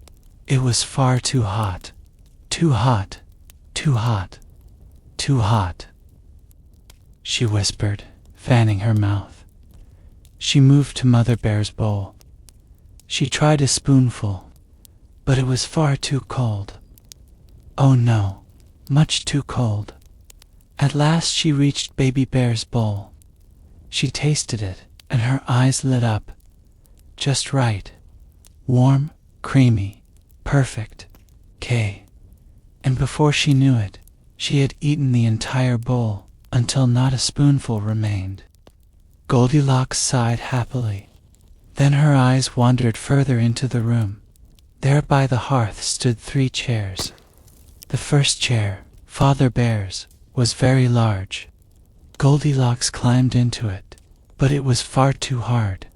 it was far too hot. Too hot, too hot, too hot, she whispered, fanning her mouth. She moved to Mother Bear's bowl. She tried a spoonful, but it was far too cold. Oh no, much too cold. At last she reached Baby Bear's bowl. She tasted it, and her eyes lit up. Just right. Warm, creamy, perfect. And before she knew it, she had eaten the entire bowl until not a spoonful remained. Goldilocks sighed happily. Then her eyes wandered further into the room. There by the hearth stood 3 chairs. The first chair, Father Bear's, was very large. Goldilocks climbed into it, but it was far too hard.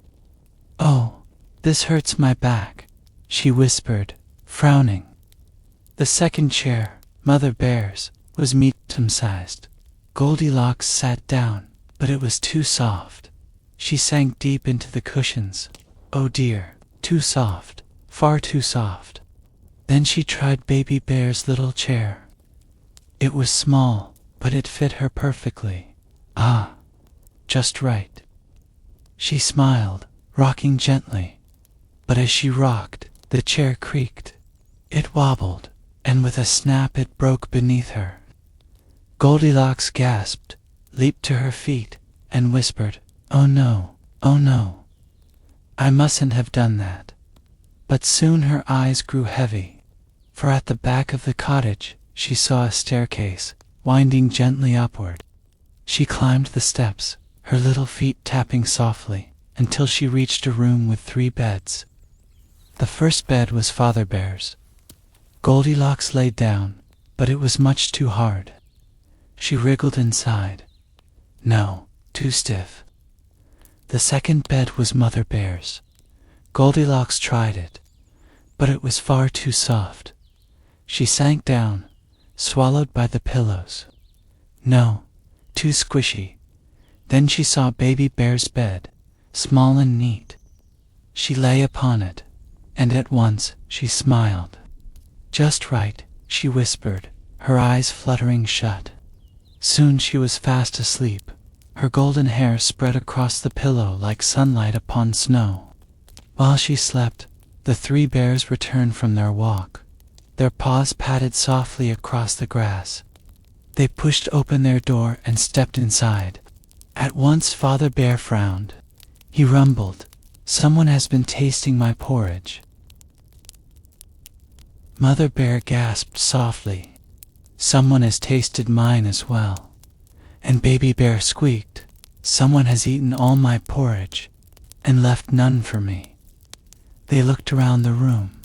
"Oh, this hurts my back," she whispered, frowning. The second chair, Mother Bear's, was medium-sized. Goldilocks sat down, but it was too soft. She sank deep into the cushions. Oh dear, too soft, far too soft. Then she tried Baby Bear's little chair. It was small, but it fit her perfectly. Ah, just right. She smiled, rocking gently. But as she rocked, the chair creaked. It wobbled, and with a snap it broke beneath her. Goldilocks gasped, leaped to her feet, and whispered, "Oh no, oh no. I mustn't have done that." But soon her eyes grew heavy, for at the back of the cottage she saw a staircase, winding gently upward. She climbed the steps, her little feet tapping softly, until she reached a room with 3 beds. The first bed was Father Bear's. Goldilocks lay down, but it was much too hard. She wriggled inside. No, too stiff. The second bed was Mother Bear's. Goldilocks tried it, but it was far too soft. She sank down, swallowed by the pillows. No, too squishy. Then she saw Baby Bear's bed, small and neat. She lay upon it, and at once she smiled. "Just right," she whispered, her eyes fluttering shut. Soon she was fast asleep, her golden hair spread across the pillow like sunlight upon snow. While she slept, the 3 bears returned from their walk. Their paws patted softly across the grass. They pushed open their door and stepped inside. At once Father Bear frowned. He rumbled, "Someone has been tasting my porridge." Mother Bear gasped softly, "Someone has tasted mine as well." And Baby Bear squeaked, "Someone has eaten all my porridge, and left none for me." They looked around the room.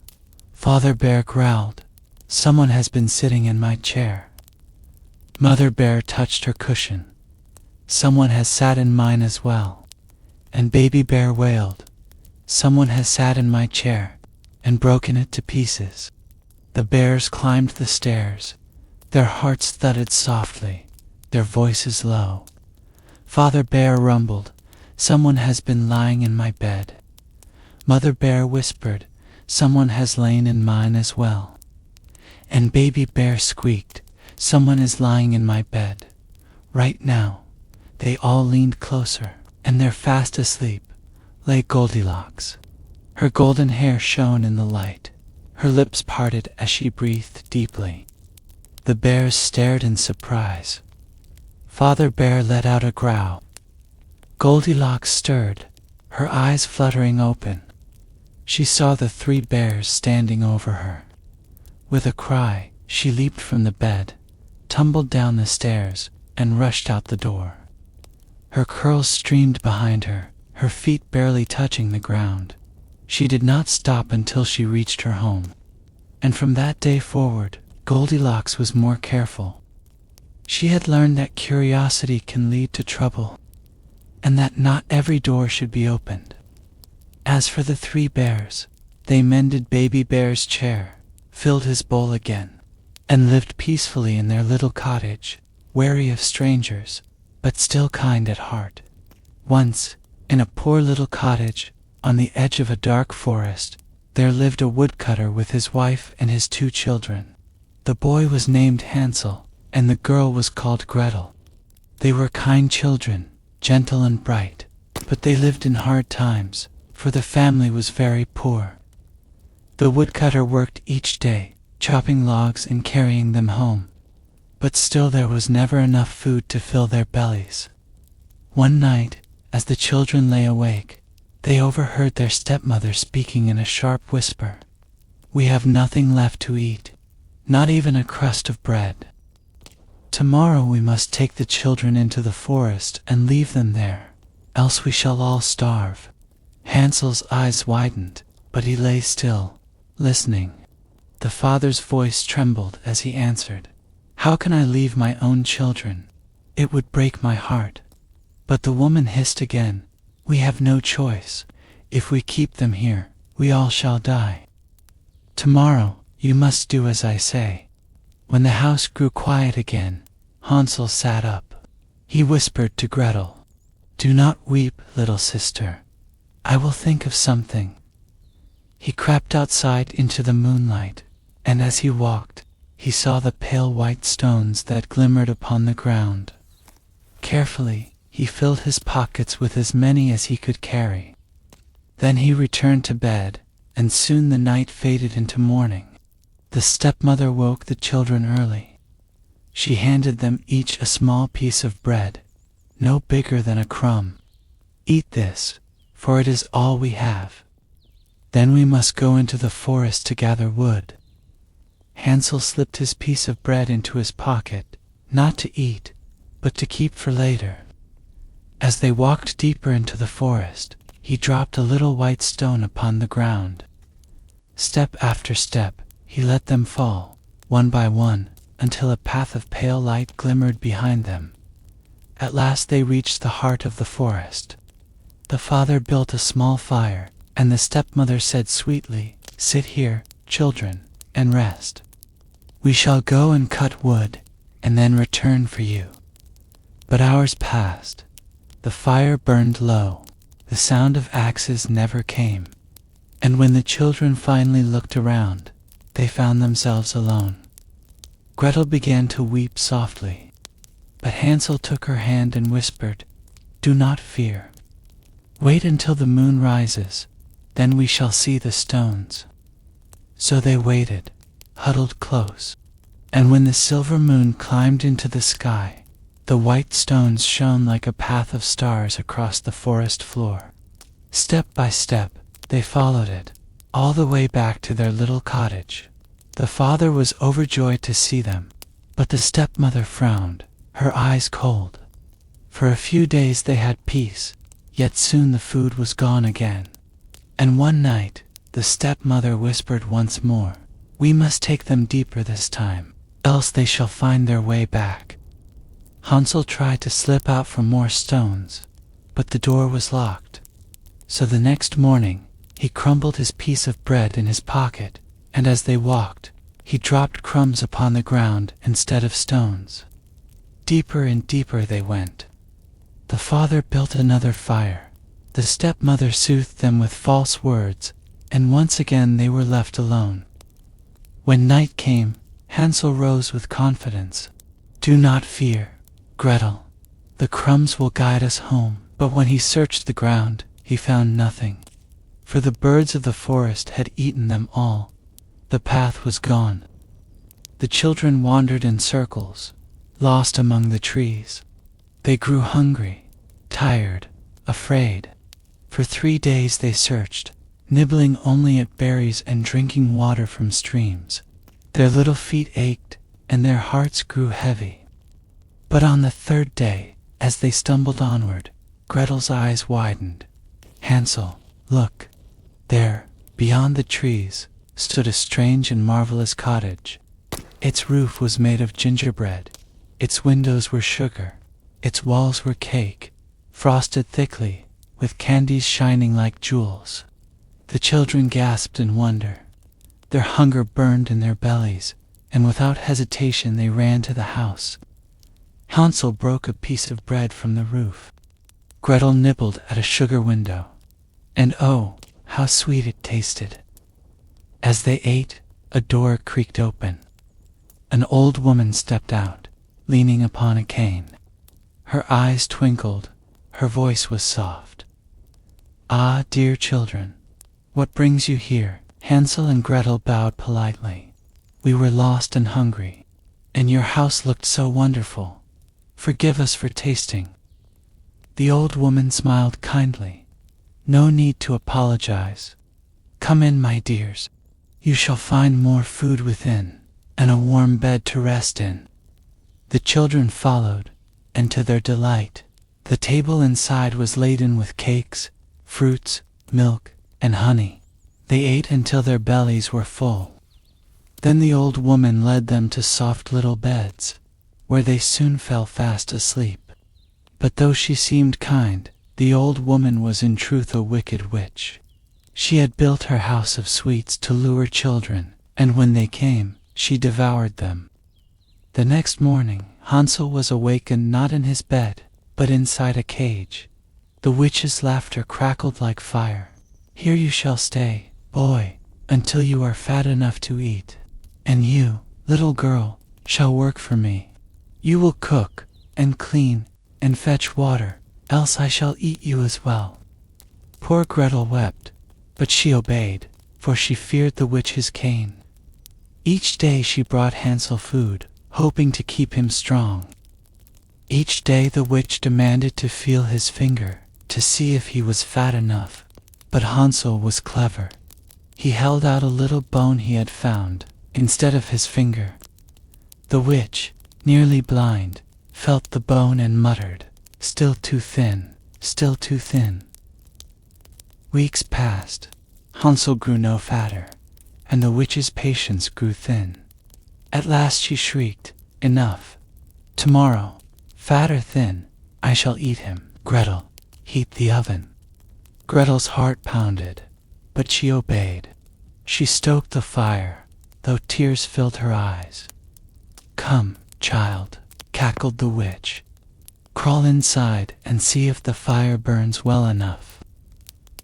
Father Bear growled, "Someone has been sitting in my chair." Mother Bear touched her cushion. "Someone has sat in mine as well." And Baby Bear wailed, "Someone has sat in my chair, and broken it to pieces." The bears climbed the stairs. Their hearts thudded softly, their voices low. Father Bear rumbled, "Someone has been lying in my bed." Mother Bear whispered, "Someone has lain in mine as well." And Baby Bear squeaked, "Someone is lying in my bed right now." They all leaned closer, and there fast asleep lay Goldilocks. Her golden hair shone in the light. Her lips parted as she breathed deeply. The bears stared in surprise. Father Bear let out a growl. Goldilocks stirred, her eyes fluttering open. She saw the 3 bears standing over her. With a cry, she leaped from the bed, tumbled down the stairs, and rushed out the door. Her curls streamed behind her, her feet barely touching the ground. She did not stop until she reached her home. And from that day forward, Goldilocks was more careful. She had learned that curiosity can lead to trouble, and that not every door should be opened. As for the three bears, they mended Baby Bear's chair, filled his bowl again, and lived peacefully in their little cottage, wary of strangers, but still kind at heart. Once, in a poor little cottage, on the edge of a dark forest, there lived a woodcutter with his wife and his 2 children. The boy was named Hansel, and the girl was called Gretel. They were kind children, gentle and bright, but they lived in hard times, for the family was very poor. The woodcutter worked each day, chopping logs and carrying them home, but still there was never enough food to fill their bellies. One night, as the children lay awake, they overheard their stepmother speaking in a sharp whisper. "We have nothing left to eat, not even a crust of bread. Tomorrow we must take the children into the forest and leave them there, else we shall all starve." Hansel's eyes widened, but he lay still, listening. The father's voice trembled as he answered, "How can I leave my own children? It would break my heart." But the woman hissed again, "We have no choice. If we keep them here, we all shall die. Tomorrow you must do as I say." When the house grew quiet again, Hansel sat up. He whispered to Gretel, "Do not weep, little sister. I will think of something." He crept outside into the moonlight, and as he walked, he saw the pale white stones that glimmered upon the ground. Carefully, he filled his pockets with as many as he could carry. Then he returned to bed, and soon the night faded into morning. The stepmother woke the children early. She handed them each a small piece of bread, no bigger than a crumb. "Eat this, for it is all we have. Then we must go into the forest to gather wood." Hansel slipped his piece of bread into his pocket, not to eat, but to keep for later. As they walked deeper into the forest, he dropped a little white stone upon the ground. Step after step, he let them fall, one by one, until a path of pale light glimmered behind them. At last they reached the heart of the forest. The father built a small fire, and the stepmother said sweetly, "Sit here, children, and rest. We shall go and cut wood, and then return for you." But hours passed. The fire burned low. The sound of axes never came. And when the children finally looked around, they found themselves alone. Gretel began to weep softly, but Hansel took her hand and whispered, "Do not fear. Wait until the moon rises, then we shall see the stones." So they waited, huddled close, and when the silver moon climbed into the sky, the white stones shone like a path of stars across the forest floor. Step by step, they followed it, all the way back to their little cottage. The father was overjoyed to see them, but the stepmother frowned, her eyes cold. For a few days they had peace, yet soon the food was gone again. And one night, the stepmother whispered once more, "We must take them deeper this time, else they shall find their way back." Hansel tried to slip out for more stones, but the door was locked. So the next morning, he crumbled his piece of bread in his pocket, and as they walked, he dropped crumbs upon the ground instead of stones. Deeper and deeper they went. The father built another fire. The stepmother soothed them with false words, and once again they were left alone. When night came, Hansel rose with confidence. "Do not fear, Gretel. The crumbs will guide us home." But when he searched the ground, he found nothing, for the birds of the forest had eaten them all. The path was gone. The children wandered in circles, lost among the trees. They grew hungry, tired, afraid. For 3 days they searched, nibbling only at berries and drinking water from streams. Their little feet ached, and their hearts grew heavy. But on the 3rd day, As they stumbled onward, Gretel's eyes widened. Hansel, look! There, beyond the trees, stood a strange and marvelous cottage. Its roof was made of gingerbread, its windows were sugar, its walls were cake, frosted thickly, with candies shining like jewels. The children gasped in wonder. Their hunger burned in their bellies, and without hesitation they ran to the house. Hansel broke a piece of bread from the roof. Gretel nibbled at a sugar window, and oh, how sweet it tasted! As they ate, a door creaked open. An old woman stepped out, leaning upon a cane. Her eyes twinkled, her voice was soft. "Ah, dear children, what brings you here?" Hansel and Gretel bowed politely. "We were lost and hungry, and your house looked so wonderful. Forgive us for tasting." The old woman smiled kindly. "No need to apologize. Come in, my dears. You shall find more food within, and a warm bed to rest in." The children followed, and to their delight, the table inside was laden with cakes, fruits, milk, and honey. They ate until their bellies were full. Then the old woman led them to soft little beds, where they soon fell fast asleep. But though she seemed kind, the old woman was in truth a wicked witch. She had built her house of sweets to lure children, and when they came, she devoured them. The next morning, Hansel was awakened not in his bed, but inside a cage. The witch's laughter crackled like fire. "Here you shall stay, boy, until you are fat enough to eat. And you, little girl, shall work for me. You will cook, and clean, and fetch water, else I shall eat you as well." Poor Gretel wept, but she obeyed, for she feared the witch's cane. Each day she brought Hansel food, hoping to keep him strong. Each day the witch demanded to feel his finger, to see if he was fat enough. But Hansel was clever. He held out a little bone he had found, instead of his finger. The witch, nearly blind, felt the bone and muttered, "Still too thin, still too thin." Weeks passed. Hansel grew no fatter, and the witch's patience grew thin. At last she shrieked, "Enough! Tomorrow, fat or thin, I shall eat him. Gretel, heat the oven." Gretel's heart pounded, but she obeyed. She stoked the fire, though tears filled her eyes. "Come, child," cackled the witch. "Crawl inside and see if the fire burns well enough."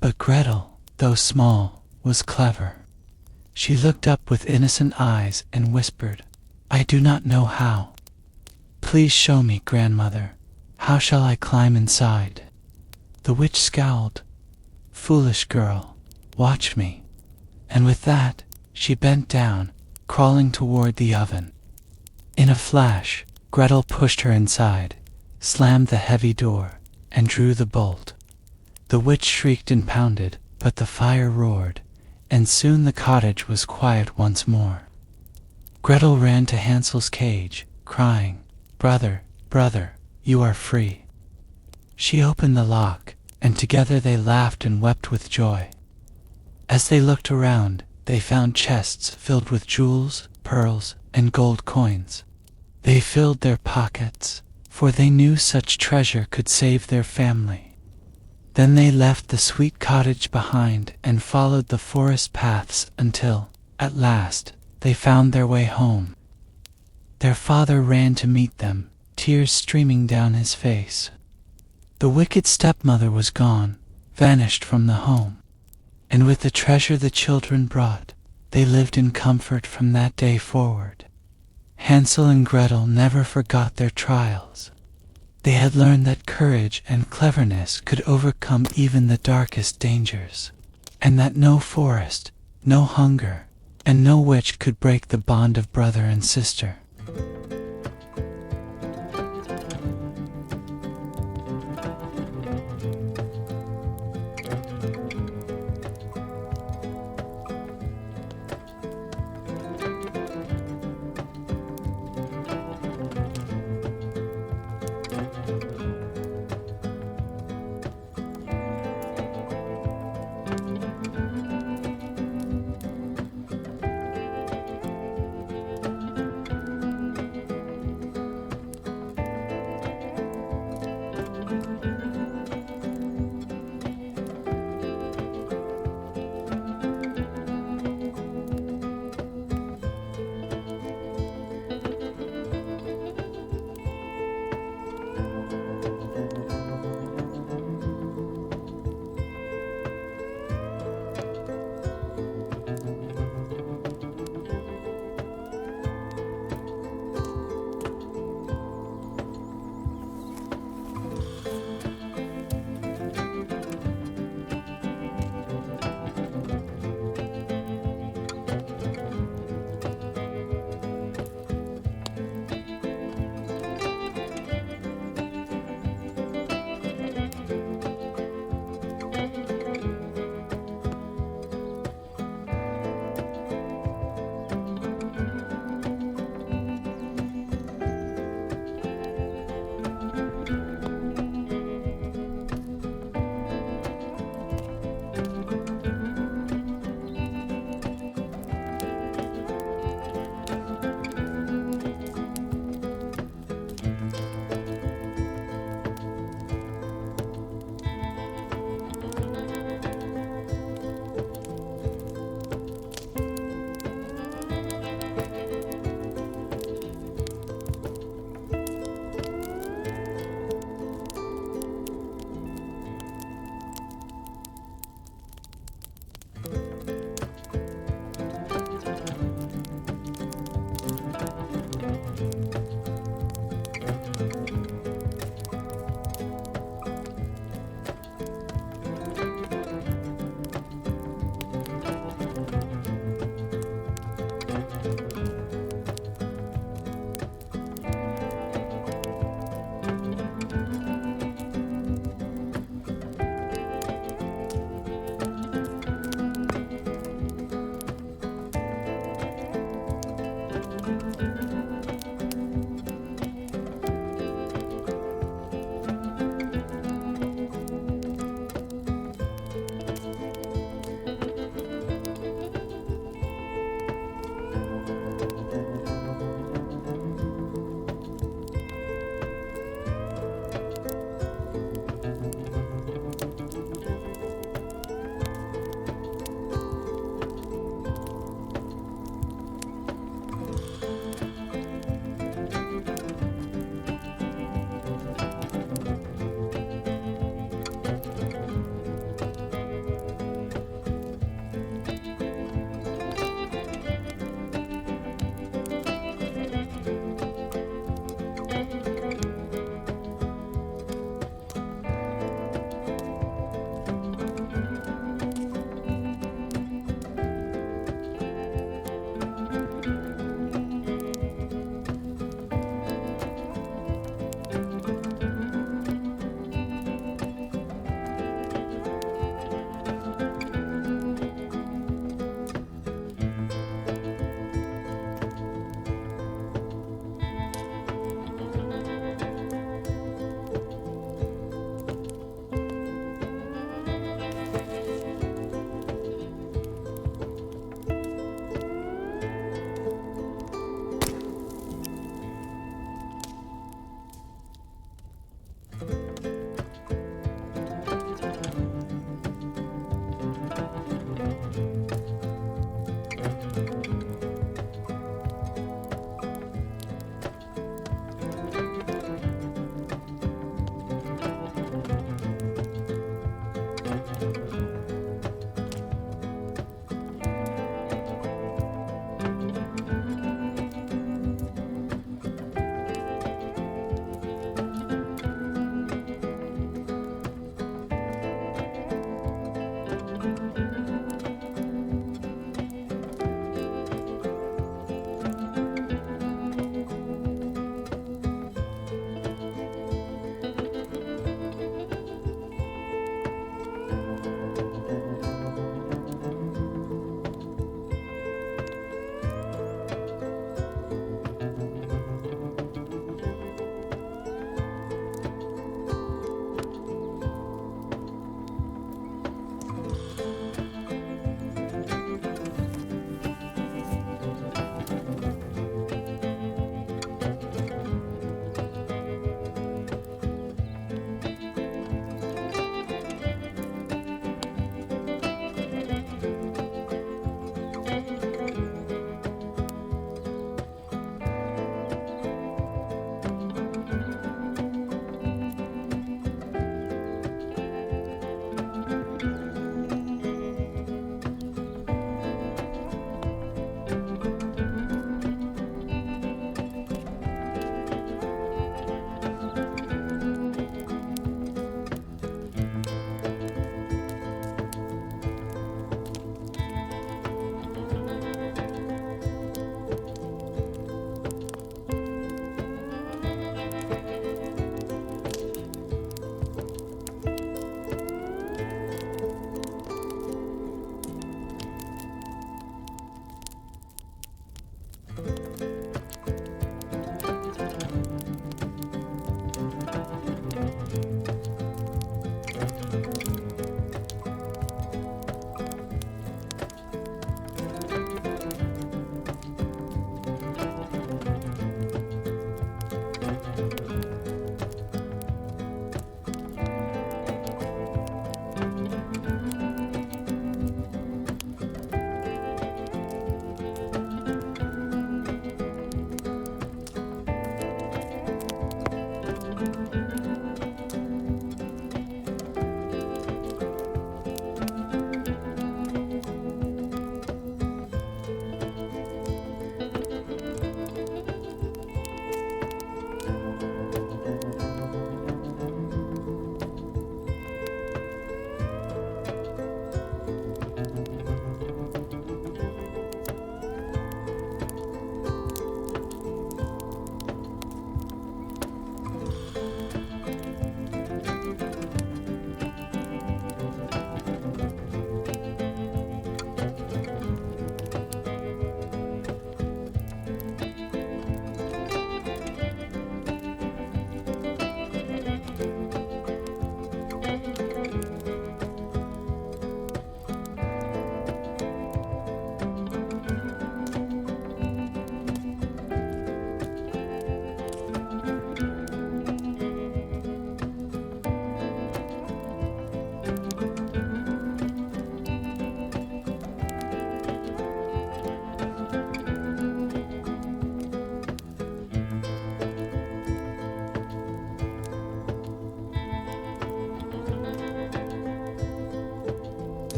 But Gretel, though small, was clever. She looked up with innocent eyes and whispered, "I do not know how. Please show me, grandmother. How shall I climb inside?" The witch scowled. "Foolish girl, watch me." And with that, she bent down, crawling toward the oven. In a flash, Gretel pushed her inside, slammed the heavy door, and drew the bolt. The witch shrieked and pounded, but the fire roared, and soon the cottage was quiet once more. Gretel ran to Hansel's cage, crying, "Brother, brother, you are free." She opened the lock, and together they laughed and wept with joy. As they looked around, they found chests filled with jewels, pearls, and gold coins. They filled their pockets, for they knew such treasure could save their family. Then they left the sweet cottage behind and followed the forest paths until, at last, they found their way home. Their father ran to meet them, tears streaming down his face. The wicked stepmother was gone, vanished from the home. And with the treasure the children brought, they lived in comfort from that day forward. Hansel and Gretel never forgot their trials. They had learned that courage and cleverness could overcome even the darkest dangers, and that no forest, no hunger, and no witch could break the bond of brother and sister.